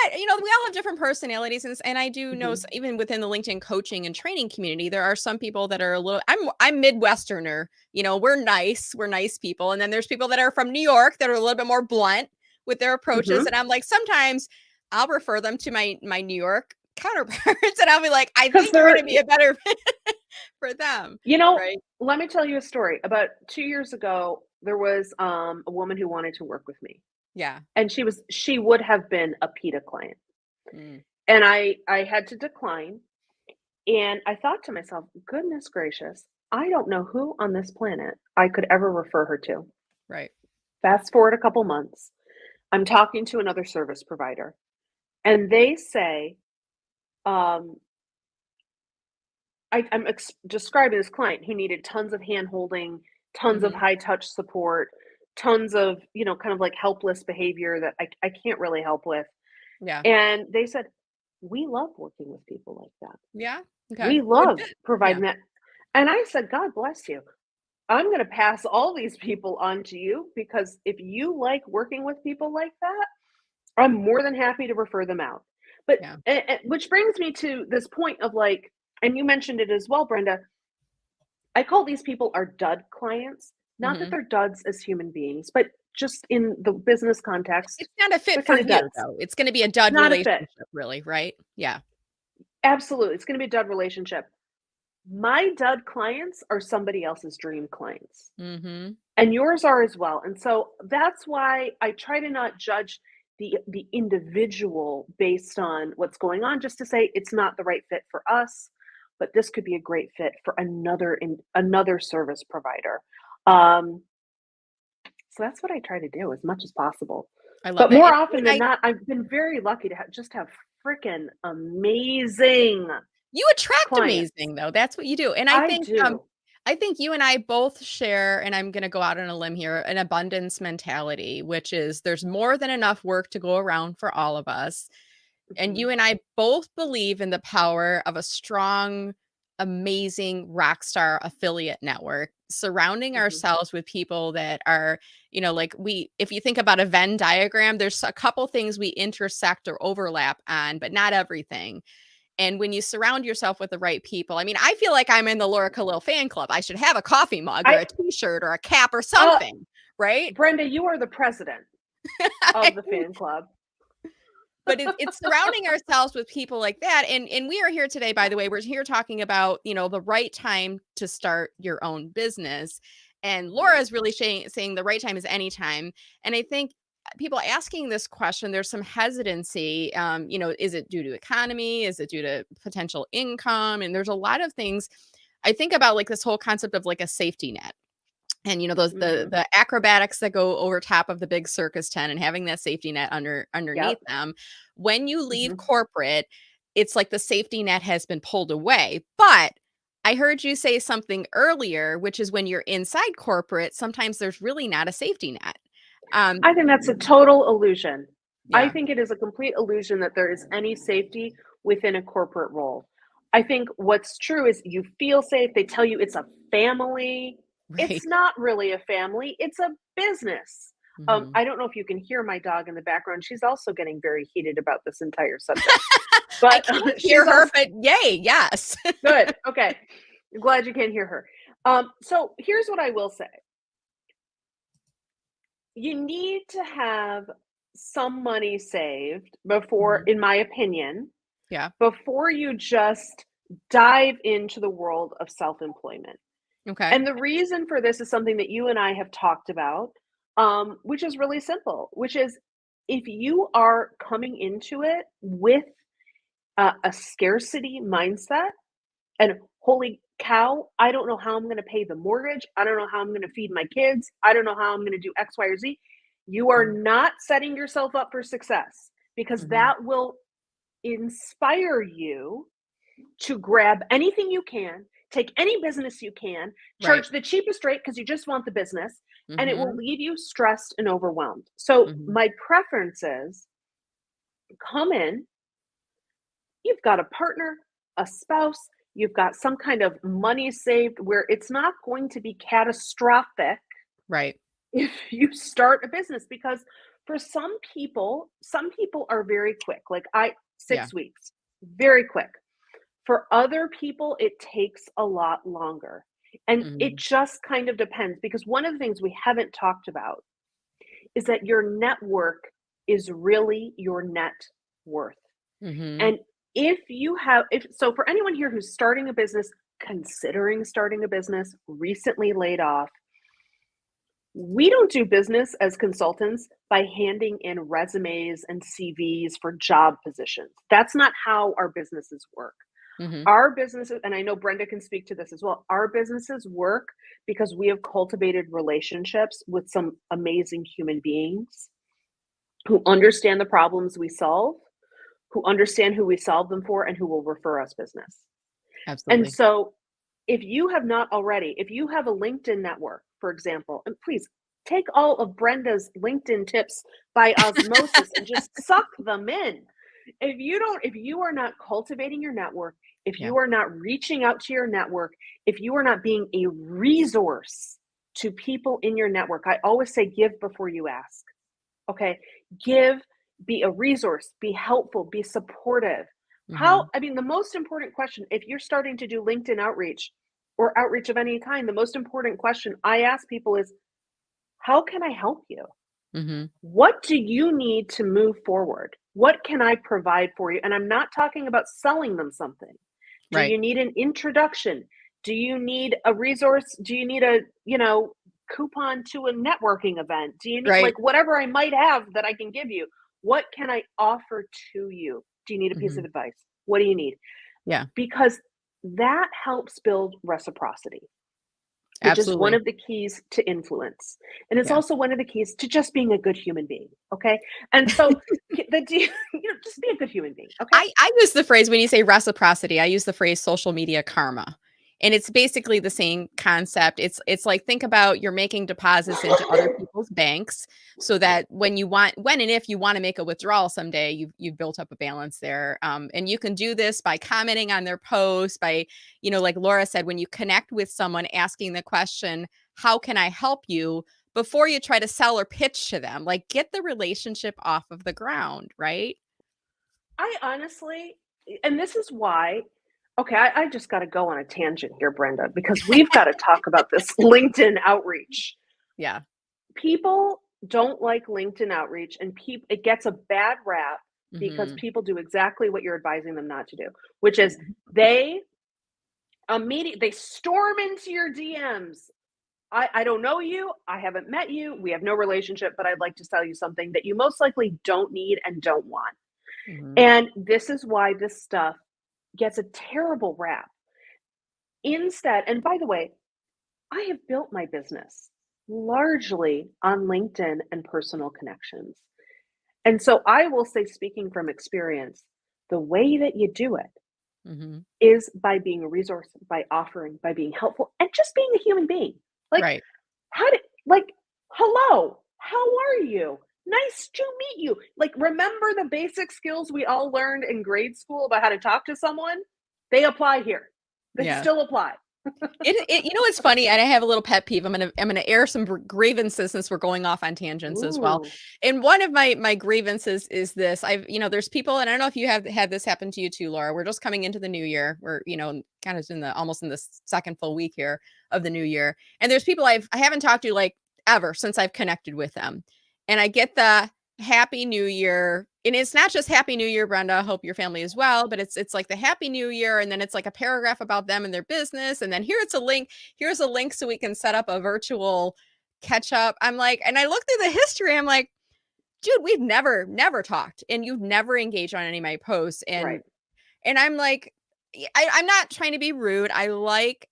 Speaker 1: but we all have different personalities, and I do know
Speaker 2: Mhm.
Speaker 1: even within the LinkedIn coaching and training community, there are some people that are a little. I'm Midwesterner. We're nice people, and then there's people that are from New York that are a little bit more blunt with their approaches,
Speaker 2: Mhm.
Speaker 1: and I'm like sometimes I'll refer them to my New York counterparts, and I'll be like, I
Speaker 2: 'Cause
Speaker 1: think you're going
Speaker 2: they're
Speaker 1: to be a better fit for them,
Speaker 2: you know,
Speaker 1: right?
Speaker 2: let me tell you a story. About 2 years ago, there was, a woman who wanted to work with me,
Speaker 1: Yeah.
Speaker 2: and she would have been a PETA client,
Speaker 1: Mm,
Speaker 2: and I had to decline, and I thought to myself, "Goodness gracious, I don't know who on this planet I could ever refer her to."
Speaker 1: right.
Speaker 2: Fast forward a couple months, I'm talking to another service provider, and they say, um, I'm describing this client who needed tons of hand-holding, tons of
Speaker 1: Hmm.
Speaker 2: high touch support, tons of, kind of like helpless behavior that I can't really help with.
Speaker 1: Yeah.
Speaker 2: And they said, "We love working with people like that.
Speaker 1: Yeah. Okay.
Speaker 2: We
Speaker 1: Good
Speaker 2: love
Speaker 1: fit. Yeah.
Speaker 2: providing that." And I said, "God bless you. I'm going to pass all these people on to you because if you like working with people like that, I'm more than happy to refer them out." But
Speaker 1: Yeah.
Speaker 2: which brings me to this point of like, and you mentioned it as well, Brenda. I call these people our dud clients. Not that
Speaker 1: Hmm.
Speaker 2: they're duds as human beings, but just in the business context,
Speaker 1: It's not a
Speaker 2: they're
Speaker 1: fit for
Speaker 2: kind of
Speaker 1: you
Speaker 2: duds.
Speaker 1: though. It's going to be a dud
Speaker 2: Not a fit.
Speaker 1: relationship, really, right? Yeah.
Speaker 2: Absolutely. It's going to be a dud relationship. My dud clients are somebody else's dream clients,
Speaker 1: Hmm.
Speaker 2: and yours are as well. And so that's why I try to not judge the individual based on what's going on, just to say it's not the right fit for us, but this could be a great fit for another service provider. Um, So that's what I try to do as much as possible.
Speaker 1: I love
Speaker 2: But
Speaker 1: that.
Speaker 2: more
Speaker 1: And
Speaker 2: often than not, I've been very lucky to just have freaking amazing
Speaker 1: you attract
Speaker 2: clients.
Speaker 1: amazing though. That's what you do. And
Speaker 2: I do.
Speaker 1: I think you and I both share, and I'm going to go out on a limb here, an abundance mentality, which is there's more than enough work to go around for all of us. And
Speaker 2: Mhm,
Speaker 1: you and I both believe in the power of a strong, amazing rock star affiliate network, surrounding
Speaker 2: mhm.
Speaker 1: ourselves with people that are, like if you think about a Venn diagram, there's a couple things we intersect or overlap on, but not everything. And when you surround yourself with the right people, I mean, I feel like I'm in the Laura Khalil fan club. I should have a coffee mug or
Speaker 2: I
Speaker 1: a t-shirt or a cap or
Speaker 2: uh,
Speaker 1: something, right?
Speaker 2: Brenda, you are the president of the fan club.
Speaker 1: But it's surrounding ourselves with people like that, and we are here today, by the way, we're here talking about, the right time to start your own business, and Laura
Speaker 2: Mhm,
Speaker 1: is really saying the right time is anytime, and I think people asking this question, there's some hesitancy, is it due to economy? Is it due to potential income? And there's a lot of things. I think about like this whole concept of like a safety net, and those
Speaker 2: mhm.
Speaker 1: the acrobatics that go over top of the big circus tent and having that safety net underneath
Speaker 2: Yep.
Speaker 1: them. When you leave
Speaker 2: Mhm.
Speaker 1: corporate, it's like the safety net has been pulled away. But I heard you say something earlier, which is when you're inside corporate, sometimes there's really not a safety net. um
Speaker 2: I think that's a total illusion. I
Speaker 1: yeah.
Speaker 2: think it is a complete illusion that there is any safety within a corporate role. I think what's true is you feel safe. They tell you it's a family. It's
Speaker 1: Right.
Speaker 2: not really a family, it's a business.
Speaker 1: Hmm.
Speaker 2: I don't know if you can hear my dog in the background. She's also getting very heated about this entire subject.
Speaker 1: I
Speaker 2: But
Speaker 1: can't hear
Speaker 2: she's
Speaker 1: her,
Speaker 2: also
Speaker 1: but yay, yes.
Speaker 2: good. Okay. I'm glad you can't hear her. So here's what I will say. You need to have some money saved before,
Speaker 1: Mhm.
Speaker 2: in my opinion,
Speaker 1: Yeah.
Speaker 2: before you just dive into the world of self-employment.
Speaker 1: Okay.
Speaker 2: And the reason for this is something that you and I have talked about, which is really simple, which is if you are coming into it with a scarcity mindset, and holy cow, I don't know how I'm going to pay the mortgage. I don't know how I'm going to feed my kids. I don't know how I'm going to do X, Y, or Z. You are not setting yourself up for success because
Speaker 1: Mhm.
Speaker 2: that will inspire you to grab anything you can, take any business you can,
Speaker 1: Right.
Speaker 2: charge the cheapest rate because you just want the business, and it will
Speaker 1: Mhm.
Speaker 2: leave you stressed and overwhelmed. So,
Speaker 1: Mhm.
Speaker 2: my preference is come in, you've got a partner, a spouse, you've got some kind of money saved where it's not going to be catastrophic
Speaker 1: Right.
Speaker 2: if you start a business because For some people are very quick. Like
Speaker 1: Yeah.
Speaker 2: 6 weeks, very quick. For other people, it takes a lot longer. And it
Speaker 1: Mhm.
Speaker 2: just kind of depends because one of the things we haven't talked about is that your network is really your net worth.
Speaker 1: Mhm.
Speaker 2: And if so for anyone here who's starting a business, considering starting a business, recently laid off, we don't do business as consultants by handing in resumes and CVs for job positions. That's not how our businesses work.
Speaker 1: Mhm.
Speaker 2: Our businesses, and I know Brenda can speak to this as well, our businesses work because we have cultivated relationships with some amazing human beings who understand the problems we solve, who understand who we solve them for, and who will refer us business. And
Speaker 1: Absolutely.
Speaker 2: so, if you have not already, if you have a LinkedIn network, for example, and please take all of Brenda's LinkedIn tips by osmosis and just suck them in. If you are not cultivating your network, if
Speaker 1: Yeah.
Speaker 2: you are not reaching out to your network, if you are not being a resource to people in your network, I always say give before you ask. Okay. Give, be a resource, be helpful, be supportive.
Speaker 1: Mhm.
Speaker 2: I mean, the most important question, if you're starting to do LinkedIn outreach or outreach of any kind, the most important question I ask people is, how can I help you?
Speaker 1: Mhm.
Speaker 2: What do you need to move forward? What can I provide for you? And I'm not talking about selling them something. Do
Speaker 1: Right.
Speaker 2: you need an introduction? Do you need a resource? Do you need a, coupon to a networking event? Do you need
Speaker 1: Right.
Speaker 2: like whatever I might have that I can give you? What can I offer to you? Do you need a piece of
Speaker 1: Mhm.
Speaker 2: advice? What do you need?
Speaker 1: Yeah.
Speaker 2: Because that helps build reciprocity, which is one
Speaker 1: Absolutely.
Speaker 2: of the keys to influence. And it's
Speaker 1: Yeah.
Speaker 2: also one of the keys to just being a good human being. Okay. And so just be a good human being. Okay.
Speaker 1: I use the phrase when you say reciprocity, I use the phrase social media karma. And it's basically the same concept. It's like think about you're making deposits into other people's banks so that when and if you want to make a withdrawal someday, you've built up a balance there. And you can do this by commenting on their posts, by, like Laura said, when you connect with someone, asking the question, how can I help you? Before you try to sell or pitch to them, like get the relationship off of the ground, right?
Speaker 2: I honestly, and this is why, okay, I just got to go on a tangent here, Brenda, because we've got to talk about this LinkedIn outreach.
Speaker 1: Yeah.
Speaker 2: People don't like LinkedIn outreach, and it gets a bad rap because
Speaker 1: Mhm.
Speaker 2: people do exactly what you're advising them not to do, which is
Speaker 1: Mhm.
Speaker 2: they they storm into your DMs. I don't know you. I haven't met you. We have no relationship, but I'd like to sell you something that you most likely don't need and don't want.
Speaker 1: Mhm.
Speaker 2: And this is why this stuff gets a terrible rap. Instead, and by the way, I have built my business largely on LinkedIn and personal connections. And so I will say, speaking from experience, the way that you do it
Speaker 1: Mhm.
Speaker 2: is by being a resource, by offering, by being helpful, and just being a human being. Like,
Speaker 1: Right.
Speaker 2: how did, like, hello, how are you? Nice to meet you. Like, remember the basic skills we all learned in grade school about how to talk to someone? They apply here. They
Speaker 1: Yeah.
Speaker 2: still apply.
Speaker 1: It's funny, and I have a little pet peeve. I'm gonna air some grievances since we're going off on tangents as well.
Speaker 2: Ooh.
Speaker 1: And one of my grievances is this. There's people, and I don't know if you have had this happen to you too, Laura. We're just coming into the new year. We're, kind of in the almost in the second full week here of the new year. And there's people I haven't talked to like ever since I've connected with them. And I get the Happy New Year. And it's not just Happy New Year, Brenda. Hope your family is well, but it's like the Happy New Year, and then it's like a paragraph about them and their business, and then here's a link so we can set up a virtual catch up. I'm like, and I look through the history, I'm like, dude, we've never talked, and you've never engaged on any of my posts,
Speaker 2: Right.
Speaker 1: and I'm like, I'm not trying to be rude. I like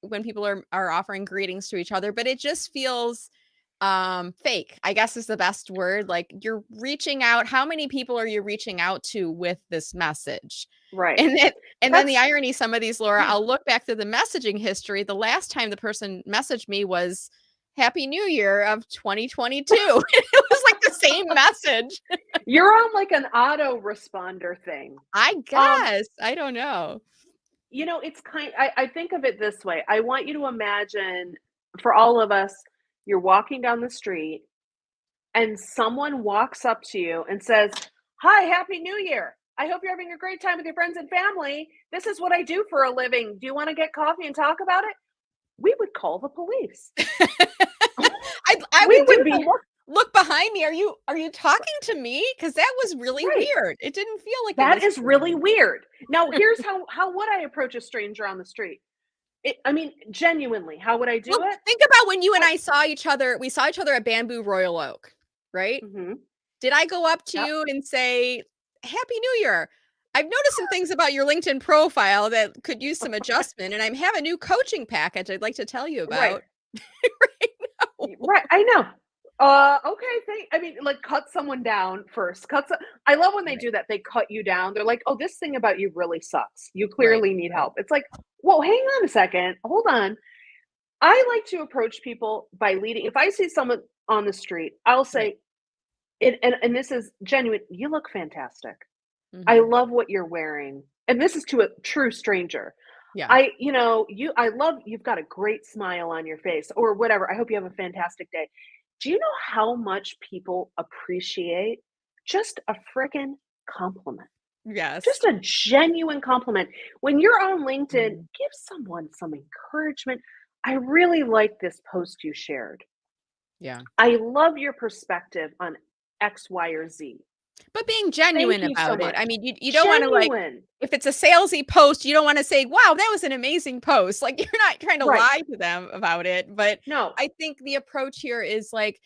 Speaker 1: when people are offering greetings to each other, but it just feels fake, I guess is the best word. Like you're reaching out. How many people are you reaching out to with this message?
Speaker 2: Right.
Speaker 1: And then and then the
Speaker 2: That's,
Speaker 1: irony, some of these, Laura,
Speaker 2: yeah.
Speaker 1: I'll look back to the messaging history. The last time the person messaged me was Happy New Year of 2022. It was like the same message.
Speaker 2: You're on like an auto-responder thing.
Speaker 1: I
Speaker 2: Um,
Speaker 1: guess. I don't know.
Speaker 2: it's I think of it this way. I want you to imagine for all of us, you're walking down the street and someone walks up to you and says, "Hi, Happy New Year. I hope you're having a great time with your friends and family. This is what I do for a living. Do you want to get coffee and talk about it?" We would call the police.
Speaker 1: I
Speaker 2: We
Speaker 1: would do
Speaker 2: would
Speaker 1: the
Speaker 2: be
Speaker 1: look behind me. Are you talking to me? Because that was really
Speaker 2: right.
Speaker 1: weird. It didn't feel like it
Speaker 2: That
Speaker 1: was
Speaker 2: is
Speaker 1: for
Speaker 2: really
Speaker 1: me.
Speaker 2: weird. Now, here's how would I approach a stranger on the street? I mean, genuinely, how would I do
Speaker 1: Well,
Speaker 2: it?
Speaker 1: think about when you and
Speaker 2: I
Speaker 1: I saw each other. We saw each other at Bamboo Royal Oak, right?
Speaker 2: Mhm.
Speaker 1: Did I go up to
Speaker 2: Yep.
Speaker 1: you and say, "Happy New Year. I've noticed some things about your LinkedIn profile that could use some adjustment, and I have a new coaching package I'd like to tell you
Speaker 2: Right.
Speaker 1: about." Right? No.
Speaker 2: Right, I know. Okay, I mean, like, cut someone down first. I love when they
Speaker 1: Right,
Speaker 2: do that. They cut you down. They're like, "Oh, this thing about you really sucks. You
Speaker 1: right,
Speaker 2: clearly need
Speaker 1: right,
Speaker 2: help." It's like, "Whoa, hang on a second. Hold on." I like to approach people by leading. If I see someone on the street, I'll
Speaker 1: right.
Speaker 2: say, and this is genuine, "You look fantastic. I
Speaker 1: Mhm.
Speaker 2: love what you're wearing." And this is to a true stranger.
Speaker 1: Yeah.
Speaker 2: I love you've got a great smile on your face or whatever. I hope you have a fantastic day. Do you know how much people appreciate just a frickin' compliment?
Speaker 1: Yes.
Speaker 2: Just a genuine compliment. When you're on LinkedIn,
Speaker 1: Mhm.
Speaker 2: give someone some encouragement. "I really like this post you shared.
Speaker 1: Yeah.
Speaker 2: I love your perspective on X, Y, or Z.
Speaker 1: But being
Speaker 2: Thank
Speaker 1: genuine
Speaker 2: you so
Speaker 1: about it.
Speaker 2: much."
Speaker 1: I mean, you don't wanna, like
Speaker 2: Genuine.
Speaker 1: if it's a salesy post, you don't wanna say, "Wow, that was an amazing post." Like, you're not trying to
Speaker 2: Right.
Speaker 1: lie to them about it, but
Speaker 2: No.
Speaker 1: I think the approach here is, like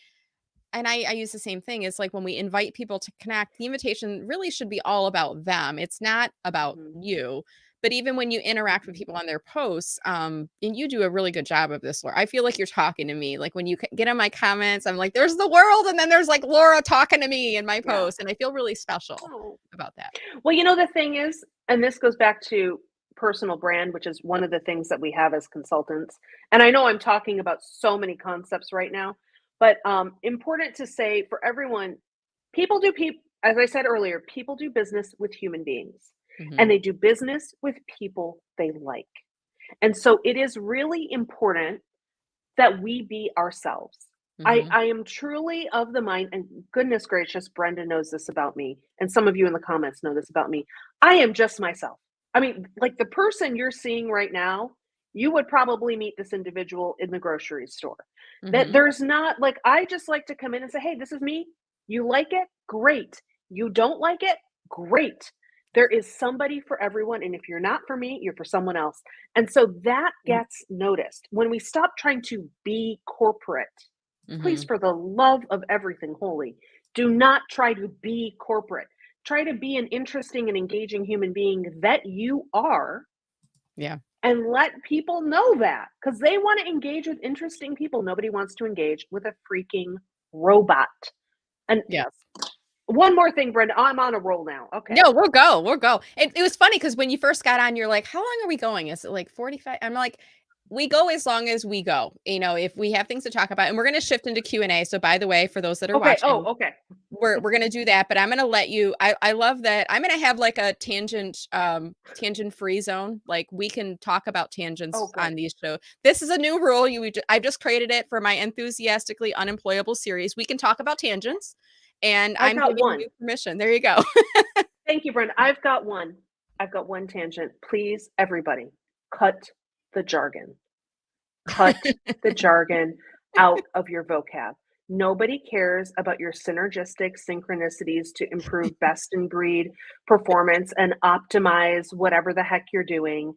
Speaker 1: and I use the same thing, it's like when we invite people to connect, the invitation really should be all about them. It's not about
Speaker 2: Mhm,
Speaker 1: you. But even when you interact with
Speaker 2: mhm.
Speaker 1: people on their posts, and you do a really good job of this, Laura. I feel like you're talking to me. Like when you get in my comments, I'm like, there's the world, and then there's like Laura talking to me in my
Speaker 2: Yeah.
Speaker 1: post, and I feel really special
Speaker 2: Oh.
Speaker 1: about that.
Speaker 2: Well, the thing is, and this goes back to personal brand, which is one of the things that we have as consultants. And I know I'm talking about so many concepts right now, but important to say for everyone, as I said earlier, people do business with human beings, and
Speaker 1: Hmm.
Speaker 2: they do business with people they like. And so it is really important that we be ourselves.
Speaker 1: Hmm.
Speaker 2: I am truly of the mind, and goodness gracious, Brenda knows this about me, and some of you in the comments know this about me. I am just myself. I mean, like the person you're seeing right now, you would probably meet this individual in the grocery store. That
Speaker 1: Hmm.
Speaker 2: there's not like I just like to come in and say, "Hey, this is me. You like it? Great. You don't like it? Great." There is somebody for everyone, and if you're not for me, you're for someone else. And so that gets noticed. When we stop trying to be corporate, please,
Speaker 1: Hmm.
Speaker 2: for the love of everything holy, do not try to be corporate. Try to be an interesting and engaging human being that you are
Speaker 1: Yeah.
Speaker 2: and let people know that because they want to engage with interesting people. Nobody wants to engage with a freaking robot. And
Speaker 1: Yes.
Speaker 2: one more thing, Brenda, I'm on a roll now. Okay.
Speaker 1: No, we'll go. We'll go. It was funny because when you first got on, you're like, "How long are we going? Is it like 45?" I'm like, "We go as long as we go." If we have things to talk about, and we're gonna shift into Q&A. So by the way, for those that are
Speaker 2: Okay. Oh,
Speaker 1: watching,
Speaker 2: okay.
Speaker 1: we're gonna do that, but I'm gonna let you I love that. I'm gonna have like a tangent free zone. Like we can talk about
Speaker 2: Oh,
Speaker 1: tangents
Speaker 2: good.
Speaker 1: on these shows. This is a new rule. I've just created it for my enthusiastically unemployable series. We can talk about tangents, and
Speaker 2: I've
Speaker 1: I'm
Speaker 2: got
Speaker 1: giving
Speaker 2: one.
Speaker 1: you permission. There you go.
Speaker 2: Thank you, Brenda. I've got one. I've got one tangent. Please, everybody, cut the jargon. Cut the jargon out of your vocab. Nobody cares about your synergistic synchronicities to improve best in breed performance and optimize whatever the heck you're doing.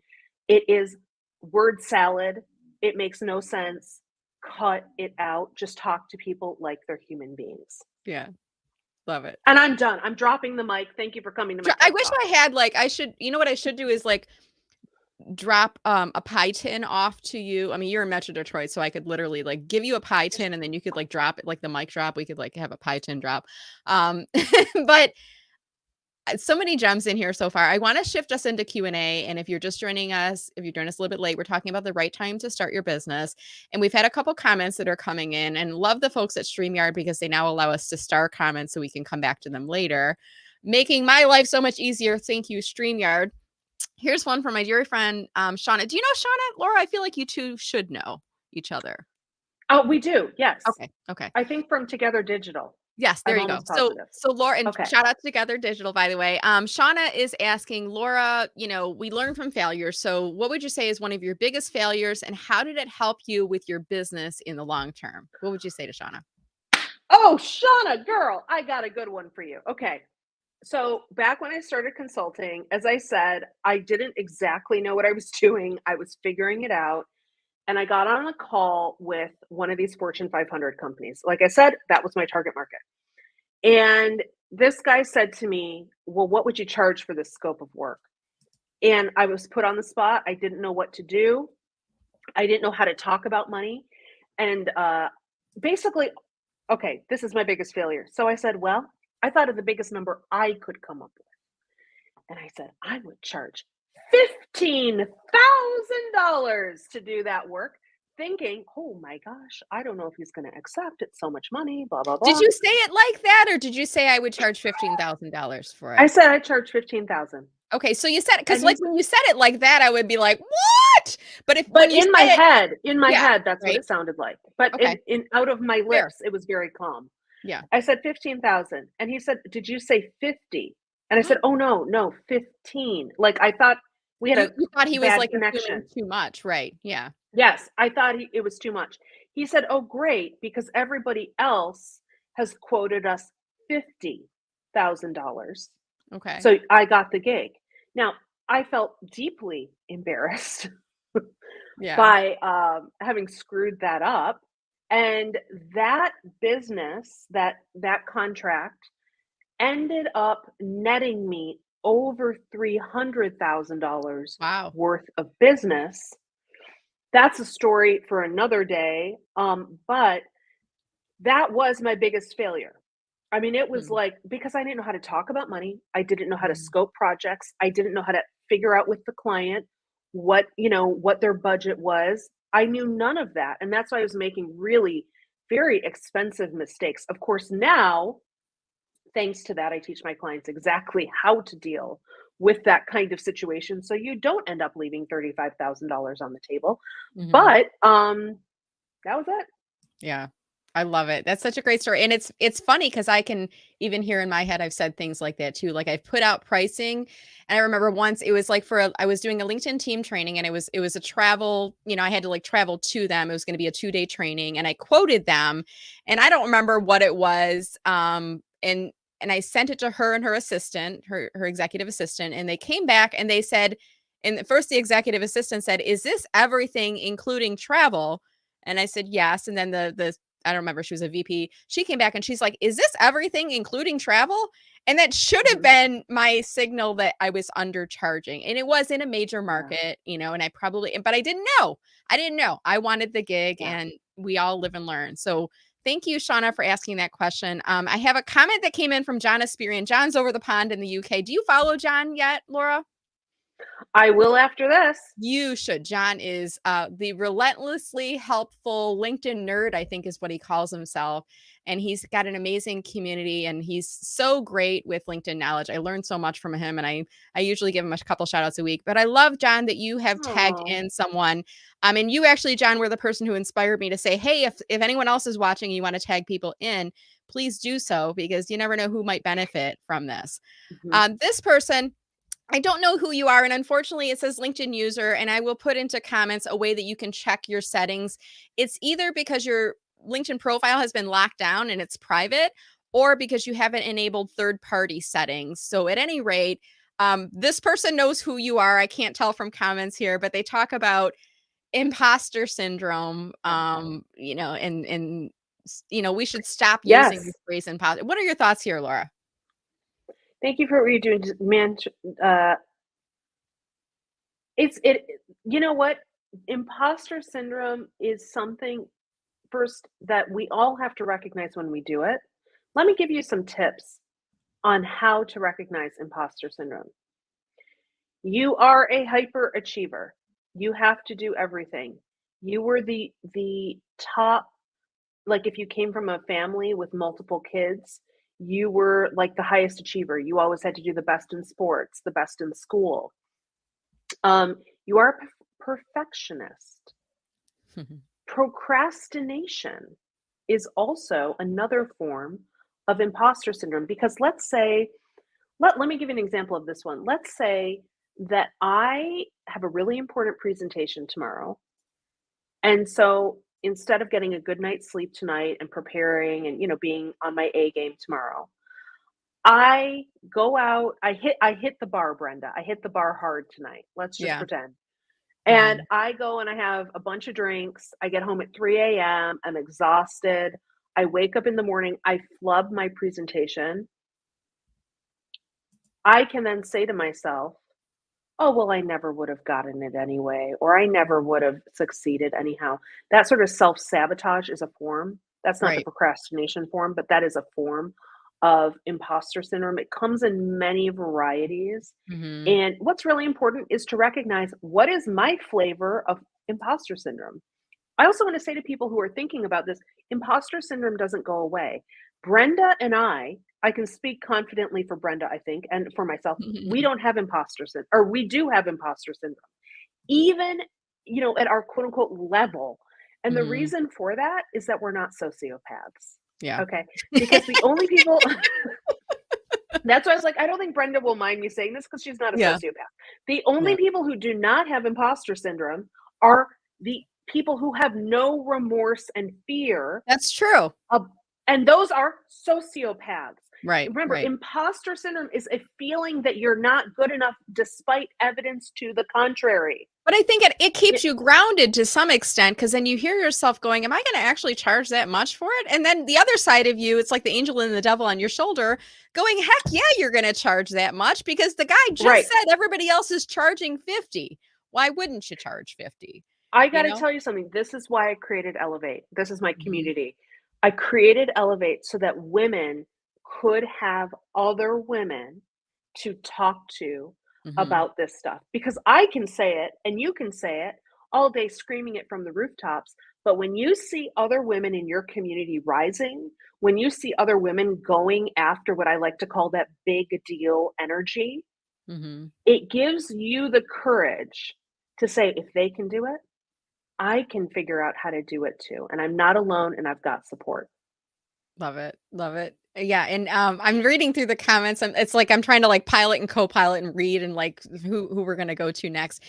Speaker 2: It is word salad. It makes no sense. Cut it out. Just talk to people like they're human beings.
Speaker 1: Yeah, love it.
Speaker 2: And I'm done. I'm dropping the mic. Thank you for coming to my
Speaker 1: I
Speaker 2: TED
Speaker 1: wish
Speaker 2: Talk.
Speaker 1: I had like I should what I should do is like drop a pie tin off to you. I mean, you're in Metro Detroit, so I could literally like give you a pie tin and then you could like drop it like the mic drop. We could like have a pie tin drop. But so many gems in here so far. I want to shift us into Q&A, and if you're just joining us, if you joined us a little bit late, we're talking about the right time to start your business. And we've had a couple comments that are coming in, and love the folks at StreamYard because they now allow us to star comments so we can come back to them later, making my life so much easier. Thank you, StreamYard. Here's one from my dear friend, Shauna. Do you know Shauna? Laura, I feel like you two should know each other.
Speaker 2: Oh, we do. Yes.
Speaker 1: Okay. Okay.
Speaker 2: I think from Together Digital.
Speaker 1: Yes, there
Speaker 2: I'm
Speaker 1: you go.
Speaker 2: almost positive.
Speaker 1: So Laura, and
Speaker 2: Okay.
Speaker 1: shout out to Together Digital, by the way. Shauna is asking Laura, we learn from failure. So what would you say is one of your biggest failures, and how did it help you with your business in the long term? What would you say to Shauna?
Speaker 2: Oh, Shauna, girl, I got a good one for you. Okay. So back when I started consulting, as I said, I didn't exactly know what I was doing. I was figuring it out. And I got on a call with one of these Fortune 500 companies. Like I said, that was my target market. And this guy said to me, well, what would you charge for this scope of work? And I was put on the spot. I didn't know what to do. I didn't know how to talk about money. And basically, okay, this is my biggest failure. So I said, well, I thought of the biggest number I could come up with. And I said, I would charge $15,000 to do that work, thinking, oh my gosh, I don't know if he's going to accept. It's so much money, blah, blah,
Speaker 1: Did
Speaker 2: blah.
Speaker 1: you say it like that, or did you say I would charge $15,000 for
Speaker 2: I
Speaker 1: it?
Speaker 2: said I charge 15,000.
Speaker 1: Okay, so you said it because
Speaker 2: And
Speaker 1: like
Speaker 2: he's,
Speaker 1: when you said it like that, I would be like, what? But if
Speaker 2: but
Speaker 1: when you say it,
Speaker 2: in my
Speaker 1: yeah,
Speaker 2: head, that's what
Speaker 1: right.
Speaker 2: it sounded like. But
Speaker 1: Okay,
Speaker 2: in out of my
Speaker 1: fair.
Speaker 2: lips, it was very calm.
Speaker 1: Yeah.
Speaker 2: I said 15,000. And he said, did you say 50? And I said, oh no, no, 15. Like I thought we had a
Speaker 1: You thought he was
Speaker 2: bad
Speaker 1: like assuming
Speaker 2: connection.
Speaker 1: too much, right? Yeah.
Speaker 2: Yes, I thought it was too much. He said, "Oh, great, because everybody else has quoted us $50,000.
Speaker 1: Okay.
Speaker 2: So I got the gig." Now, I felt deeply embarrassed
Speaker 1: Yeah.
Speaker 2: by having screwed that up, and that business, that contract, ended up netting me over $300,000
Speaker 1: Wow.
Speaker 2: worth of business. That's a story for another day, but that was my biggest failure. I mean, it was
Speaker 1: Mhm.
Speaker 2: like because I didn't know how to talk about money, I didn't know how to
Speaker 1: Mhm.
Speaker 2: scope projects, I didn't know how to figure out with the client what their budget was. I knew none of that, and that's why I was making really very expensive mistakes. Of course, now thanks to that, I teach my clients exactly how to deal with that kind of situation so you don't end up leaving $35,000 on the table.
Speaker 1: Mhm.
Speaker 2: But that was it.
Speaker 1: Yeah. I love it. That's such a great story. And it's funny because I can even hear in my head, I've said things like that too. Like I've put out pricing. And I remember once it was like I was doing a LinkedIn team training, and it was a travel, I had to like travel to them. It was going to be a 2-day training, and I quoted them, and I don't remember what it was. And I sent it to her and her assistant, her executive assistant, and they came back and they said, and first the executive assistant said, "Is this everything including travel?" And I said, "Yes." And then the I don't remember, she was a VP. She came back and she's like, "Is this everything including travel?" And that should have
Speaker 2: Mhm.
Speaker 1: been my signal that I was undercharging. And it was in a major
Speaker 2: Yeah,
Speaker 1: market, and I probably, but I didn't know. I didn't know. I wanted the gig,
Speaker 2: yeah.
Speaker 1: and we all live and learn. So thank you, Shauna, for asking that question. I have a comment that came in from John Asperian. John's over the pond in the UK. Do you follow John yet, Laura?
Speaker 2: I will after this.
Speaker 1: You should. John is the relentlessly helpful LinkedIn nerd, I think is what he calls himself. And he's got an amazing community, and he's so great with LinkedIn knowledge. I learned so much from him, and I usually give him a couple shout outs a week. But I love, John, that you have tagged
Speaker 2: Oh,
Speaker 1: in someone. And you actually, John, were the person who inspired me to say, hey, if anyone else is watching and you want to tag people in, please do so, because you never know who might benefit from this.
Speaker 2: mhm.
Speaker 1: This person, I don't know who you are, and unfortunately, it says LinkedIn user, and I will put into comments a way that you can check your settings. It's either because your LinkedIn profile has been locked down and it's private, or because you haven't enabled third-party settings. So at any rate, this person knows who you are. I can't tell from comments here, but they talk about imposter syndrome,
Speaker 2: Yeah.
Speaker 1: and we should stop using the
Speaker 2: Yes.
Speaker 1: phrase imposter. What are your thoughts here, Laura?
Speaker 2: Thank you for what you're doing, man. Uh, it. You know what? Imposter syndrome is something first that we all have to recognize when we do it. Let me give you some tips on how to recognize imposter syndrome. You are a hyperachiever. You have to do everything. You were the top, like if you came from a family with multiple kids, you were like the highest achiever. You always had to do the best in sports, the best in school. You are a perfectionist. Procrastination is also another form of imposter syndrome because let's say, let me give you an example of this one. Let's say that I have a really important presentation tomorrow. And so instead of getting a good night's sleep tonight and preparing and, being on my A game tomorrow, I go out, I hit the bar, Brenda. I hit the bar hard tonight. Let's just
Speaker 1: Yeah.
Speaker 2: pretend. And
Speaker 1: Mhm.
Speaker 2: I go and I have a bunch of drinks. I get home at 3 a.m. I'm exhausted. I wake up in the morning. I flub my presentation. I can then say to myself, oh, well, I never would have gotten it anyway, or I never would have succeeded anyhow. That sort of self sabotage is a form. That's not the
Speaker 1: Right.
Speaker 2: procrastination form, but that is a form of imposter syndrome. It comes in many varieties.
Speaker 1: Mhm.
Speaker 2: And what's really important is to recognize what is my flavor of imposter syndrome. I also want to say to people who are thinking about this, imposter syndrome doesn't go away. Brenda and I can speak confidently for Brenda, I think, and for myself, we don't have imposter syndrome, or we do have imposter syndrome, even, at our quote unquote level. And the
Speaker 1: Mhm.
Speaker 2: reason for that is that we're not sociopaths.
Speaker 1: Yeah.
Speaker 2: Okay. Because the only people, that's why I was like, I don't think Brenda will mind me saying this because she's not a
Speaker 1: Yeah.
Speaker 2: sociopath. The only
Speaker 1: Yeah.
Speaker 2: people who do not have imposter syndrome are the people who have no remorse and fear
Speaker 1: That's true.
Speaker 2: of, and those are sociopaths.
Speaker 1: Right,
Speaker 2: Remember,
Speaker 1: right.
Speaker 2: imposter syndrome is a feeling that you're not good enough despite evidence to the contrary.
Speaker 1: But I think it
Speaker 2: Yeah,
Speaker 1: keeps you grounded to some extent because then you hear yourself going, "Am I gonna actually charge that much for it?" And then the other side of you, it's like the angel and the devil on your shoulder going, "Heck yeah, you're gonna charge that much because the guy just
Speaker 2: right.
Speaker 1: said everybody else is charging 50. Why wouldn't you charge 50?"
Speaker 2: I
Speaker 1: You
Speaker 2: got to
Speaker 1: know?
Speaker 2: tell you something. This is why I created Elevate. This is my
Speaker 1: Mhm.
Speaker 2: community. I created Elevate so that women could have other women to talk to
Speaker 1: Mhm.
Speaker 2: about this stuff because I can say it and you can say it all day screaming it from the rooftops. But when you see other women in your community rising, when you see other women going after what I like to call that big deal energy,
Speaker 1: Mhm.
Speaker 2: it gives you the courage to say, if they can do it, I can figure out how to do it too, and I'm not alone and I've got support.
Speaker 1: Love it. Love it. Yeah, and I'm reading through the comments. It's like I'm trying to like pilot and co-pilot and read and like who we're gonna go to next.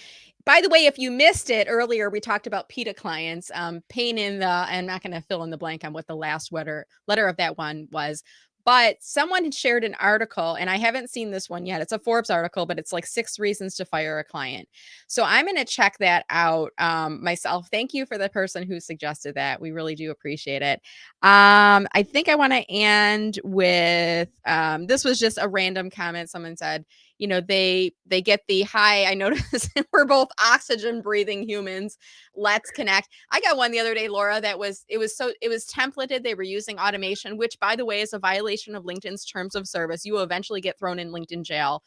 Speaker 1: By the way, if you missed it earlier, we talked about PETA clients. Pain in the I'm not gonna fill in the blank on what the last letter of that one was. But someone had shared an article, and I haven't seen this one yet. It's a Forbes article, but it's like 6 reasons to fire a client. So I'm going to check that out myself. Thank you for the person who suggested that. We really do appreciate it. I think I want to end with this was just a random comment. Someone said, they get the hi. I noticed we're both oxygen breathing humans. Let's connect. I got one the other day, Laura, that it was templated. They were using automation, which by the way is a violation of LinkedIn's terms of service. You will eventually get thrown in LinkedIn jail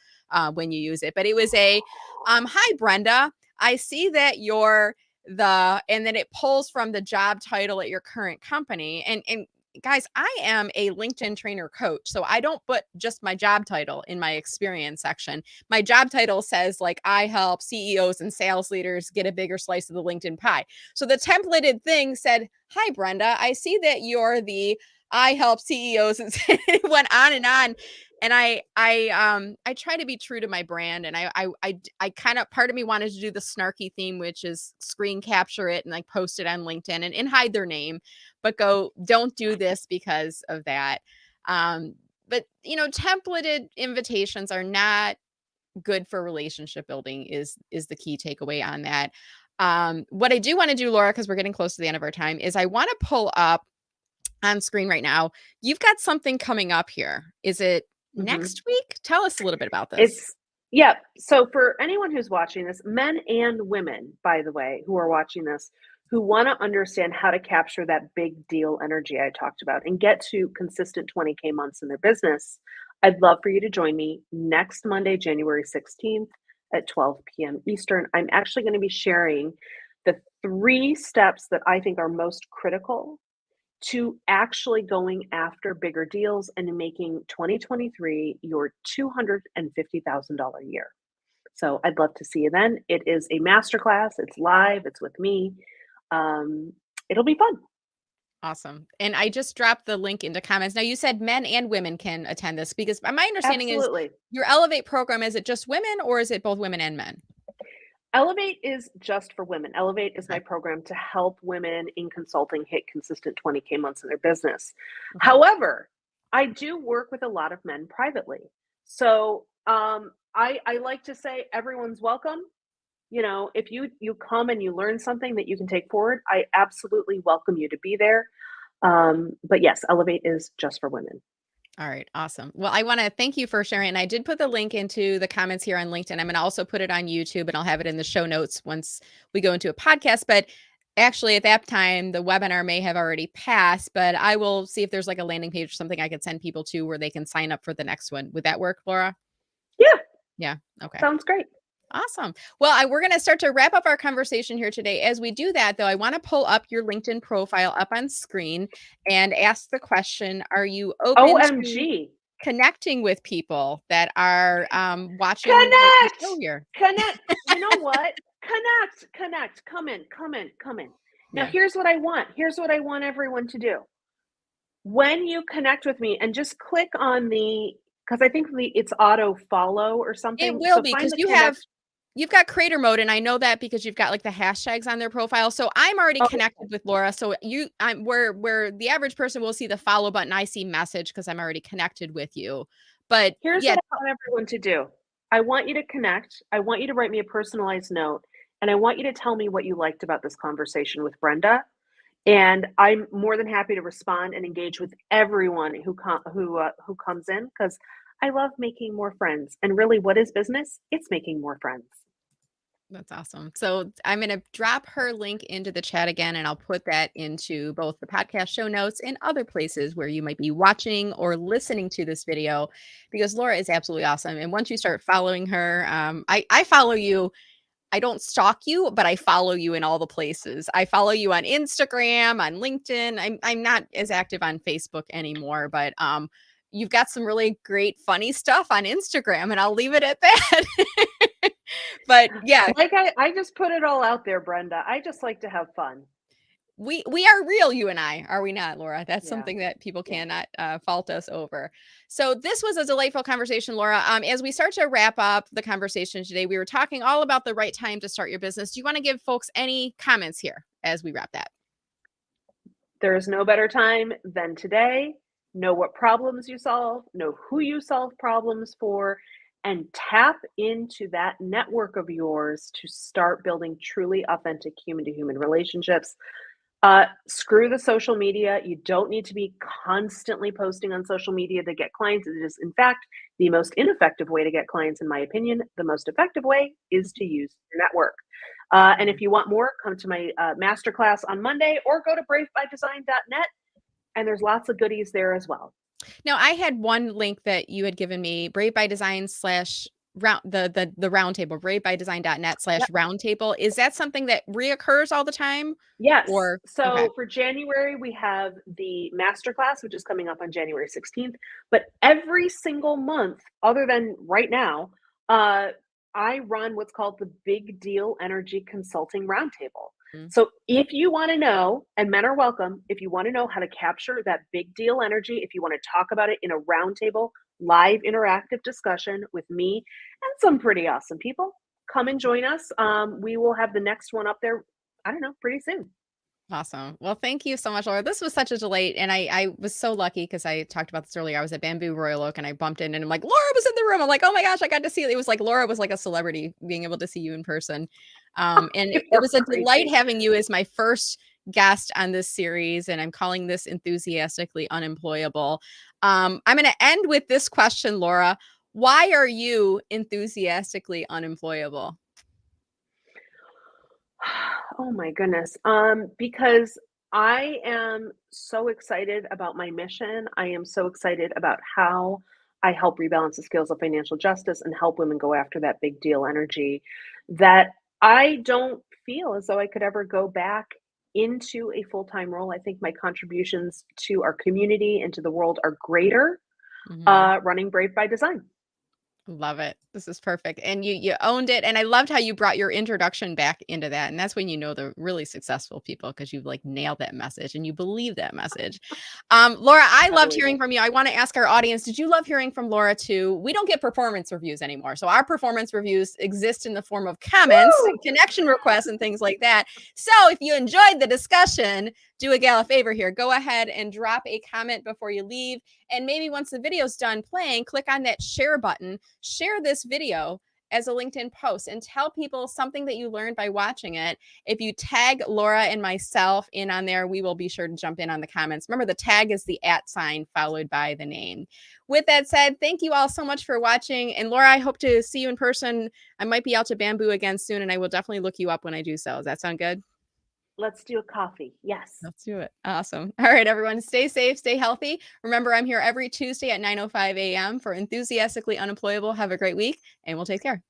Speaker 1: when you use it. But it was a hi Brenda. I see that you're and then it pulls from the job title at your current company. And guys, I am a LinkedIn trainer coach. So I don't put just my job title in my experience section. My job title says like I help CEOs and sales leaders get a bigger slice of the LinkedIn pie. So the templated thing said, "Hi Brenda, I see that you're the I help CEOs," and it went on and on. And I try to be true to my brand, and I kind of part of me wanted to do the snarky theme, which is screen capture it and like post it on LinkedIn and hide their name, but don't do this because of that. But templated invitations are not good for relationship building is the key takeaway on that. What I do want to do, Laura, because we're getting close to the end of our time, is I want to pull up on screen right now. You've got something coming up here. Is it
Speaker 2: Mhm.
Speaker 1: next week? Tell us a little bit about this.
Speaker 2: It's yeah, so for anyone who's watching this, men and women, by the way, who are watching this, who wanna understand how to capture that big deal energy I talked about and get to consistent 20K months in their business, I'd love for you to join me next Monday, January 16th at 12 p.m. Eastern. I'm actually gonna be sharing the 3 steps that I think are most critical to actually going after bigger deals and making 2023 your $250,000 year. So I'd love to see you then. It is a masterclass. It's live. It's with me. Um, it'll be fun.
Speaker 1: Awesome. And I just dropped the link into comments. Now you said men and women can attend this because my understanding is
Speaker 2: Absolutely.
Speaker 1: your Elevate program, is it just women or is it both women and men?
Speaker 2: Elevate is just for women. Elevate is my
Speaker 1: Okay.
Speaker 2: program to help women in consulting hit consistent 20K months in their business.
Speaker 1: Okay.
Speaker 2: However, I do work with a lot of men privately. So I like to say everyone's welcome. You know, if you come and you learn something that you can take forward, I absolutely welcome you to be there. But yes, Elevate is just for women.
Speaker 1: All right, awesome. Well, I want to thank you for sharing. And I did put the link into the comments here on LinkedIn. I'm going to also put it on YouTube and I'll have it in the show notes once we go into a podcast. But actually, at that time, the webinar may have already passed, but I will see if there's like a landing page or something I could send people to where they can sign up for the next one. Would that work, Laura?
Speaker 2: Yeah,
Speaker 1: Yeah. Okay.
Speaker 2: sounds great.
Speaker 1: Awesome. Well, we're going to start to wrap up our conversation here today. As we do that, though, I want to pull up your LinkedIn profile up on screen and ask the question, are you open to
Speaker 2: OMG.
Speaker 1: connecting with people that are watching the
Speaker 2: Connect!
Speaker 1: show here?
Speaker 2: Connect! You know what? Connect. Come in, come in, come in. Now,
Speaker 1: Yeah.
Speaker 2: here's what I want. Here's what I want everyone to do. When you connect with me and just click on because I think it's auto follow or
Speaker 1: It
Speaker 2: something.
Speaker 1: will
Speaker 2: So
Speaker 1: be
Speaker 2: find
Speaker 1: because
Speaker 2: the connect.
Speaker 1: you've got creator mode, and I know that because you've got like the hashtags on their profile. So I'm already
Speaker 2: Oh,
Speaker 1: connected with Laura. So I'm where the average person will see the follow button, I see message because I'm already connected with you. But
Speaker 2: here's
Speaker 1: yeah,
Speaker 2: what I want everyone to do. I want you to connect. I want you to write me a personalized note, and I want you to tell me what you liked about this conversation with Brenda. And I'm more than happy to respond and engage with everyone who comes in because I love making more friends. And really, what is business? It's making more friends.
Speaker 1: that's awesome. So I'm going to drop her link into the chat again, and I'll put that into both the podcast show notes and other places where you might be watching or listening to this video because Laura is absolutely awesome. And once you start following her, I follow you. I don't stalk you, but I follow you in all the places. I follow you on Instagram, on LinkedIn. I'm not as active on Facebook anymore, but you've got some really great funny stuff on Instagram, and I'll leave it at that. But yeah,
Speaker 2: Like I just put it all out there, Brenda. I just like to have fun.
Speaker 1: we are real, you and I, are we not, Laura? That's
Speaker 2: Yeah,
Speaker 1: something that people
Speaker 2: yeah.
Speaker 1: cannot fault us over. So this was a delightful conversation, Laura. As we start to wrap up the conversation today, we were talking all about the right time to start your business. Do you want to give folks any comments here as we wrap that?
Speaker 2: There is no better time than today. Know what problems you solve, know who you solve problems for, and tap into that network of yours to start building truly authentic human to human relationships. Screw the social media. You don't need to be constantly posting on social media to get clients. It is, in fact, the most ineffective way to get clients, in my opinion. The most effective way is to use your network. And if you want more, come to my masterclass on Monday or go to bravebydesign.net. And there's lots of goodies there as well.
Speaker 1: Now, I had one link that you had given me, Brave by Design slash round the roundtable, bravebydesign.net slash roundtable. Is that something that reoccurs all the time?
Speaker 2: Yes.
Speaker 1: Or okay.
Speaker 2: So for January, we have the masterclass, which is coming up on January 16th. But every single month, other than right now, I run what's called the Big Deal Energy Consulting Roundtable.
Speaker 1: Mm.
Speaker 2: So if you want to know, and men are welcome, if you want to know how to capture that big deal energy, if you want to talk about it in a roundtable, live interactive discussion with me and some pretty awesome people, come and join us. We will have the next one up there, I don't know, pretty soon.
Speaker 1: Awesome. Well, thank you so much, Laura. This was such a delight. And I was so lucky because I talked about this earlier. I was at Bamboo Royal Oak and I bumped in and I'm like, Laura was in the room. I'm like, oh my gosh, I got to see it. It was like Laura was like a celebrity being able to see you in person. And
Speaker 2: You
Speaker 1: it
Speaker 2: are
Speaker 1: was a delight
Speaker 2: crazy.
Speaker 1: having you as my first guest on this series. And I'm calling this enthusiastically unemployable. I'm going to end with this question, Laura. Why are you enthusiastically unemployable?
Speaker 2: Oh my goodness. Because I am so excited about my mission. I am so excited about how I help rebalance the scales of financial justice and help women go after that big deal energy that I don't feel as though I could ever go back into a full-time role. I think my contributions to our community and to the world are greater
Speaker 1: Mhm.
Speaker 2: running Brave by Design.
Speaker 1: Love it. This is perfect. And you owned it. And I loved how you brought your introduction back into that. And that's when you know the really successful people, because you like nailed that message and you believe that message. Laura, I loved hearing from you. I want to ask our audience, did you love hearing from Laura too? We don't get performance reviews anymore. So our performance reviews exist in the form of comments and connection requests and things like that. So if you enjoyed the discussion, do a gal a favor here. Go ahead and drop a comment before you leave. And maybe once the video's done playing, click on that share button, share this video as a LinkedIn post, and tell people something that you learned by watching it. If you tag Laura and myself in on there, we will be sure to jump in on the comments. Remember, the tag is the @ followed by the name. With that said, thank you all so much for watching. And Laura, I hope to see you in person. I might be out to Bamboo again soon, and I will definitely look you up when I do so. Does that sound good?
Speaker 2: Let's do a coffee. Yes.
Speaker 1: Let's do it. Awesome. All right, everyone. Stay safe, stay healthy. Remember, I'm here every Tuesday at 9:05 a.m. for Enthusiastically Unemployable. Have a great week, and we'll take care.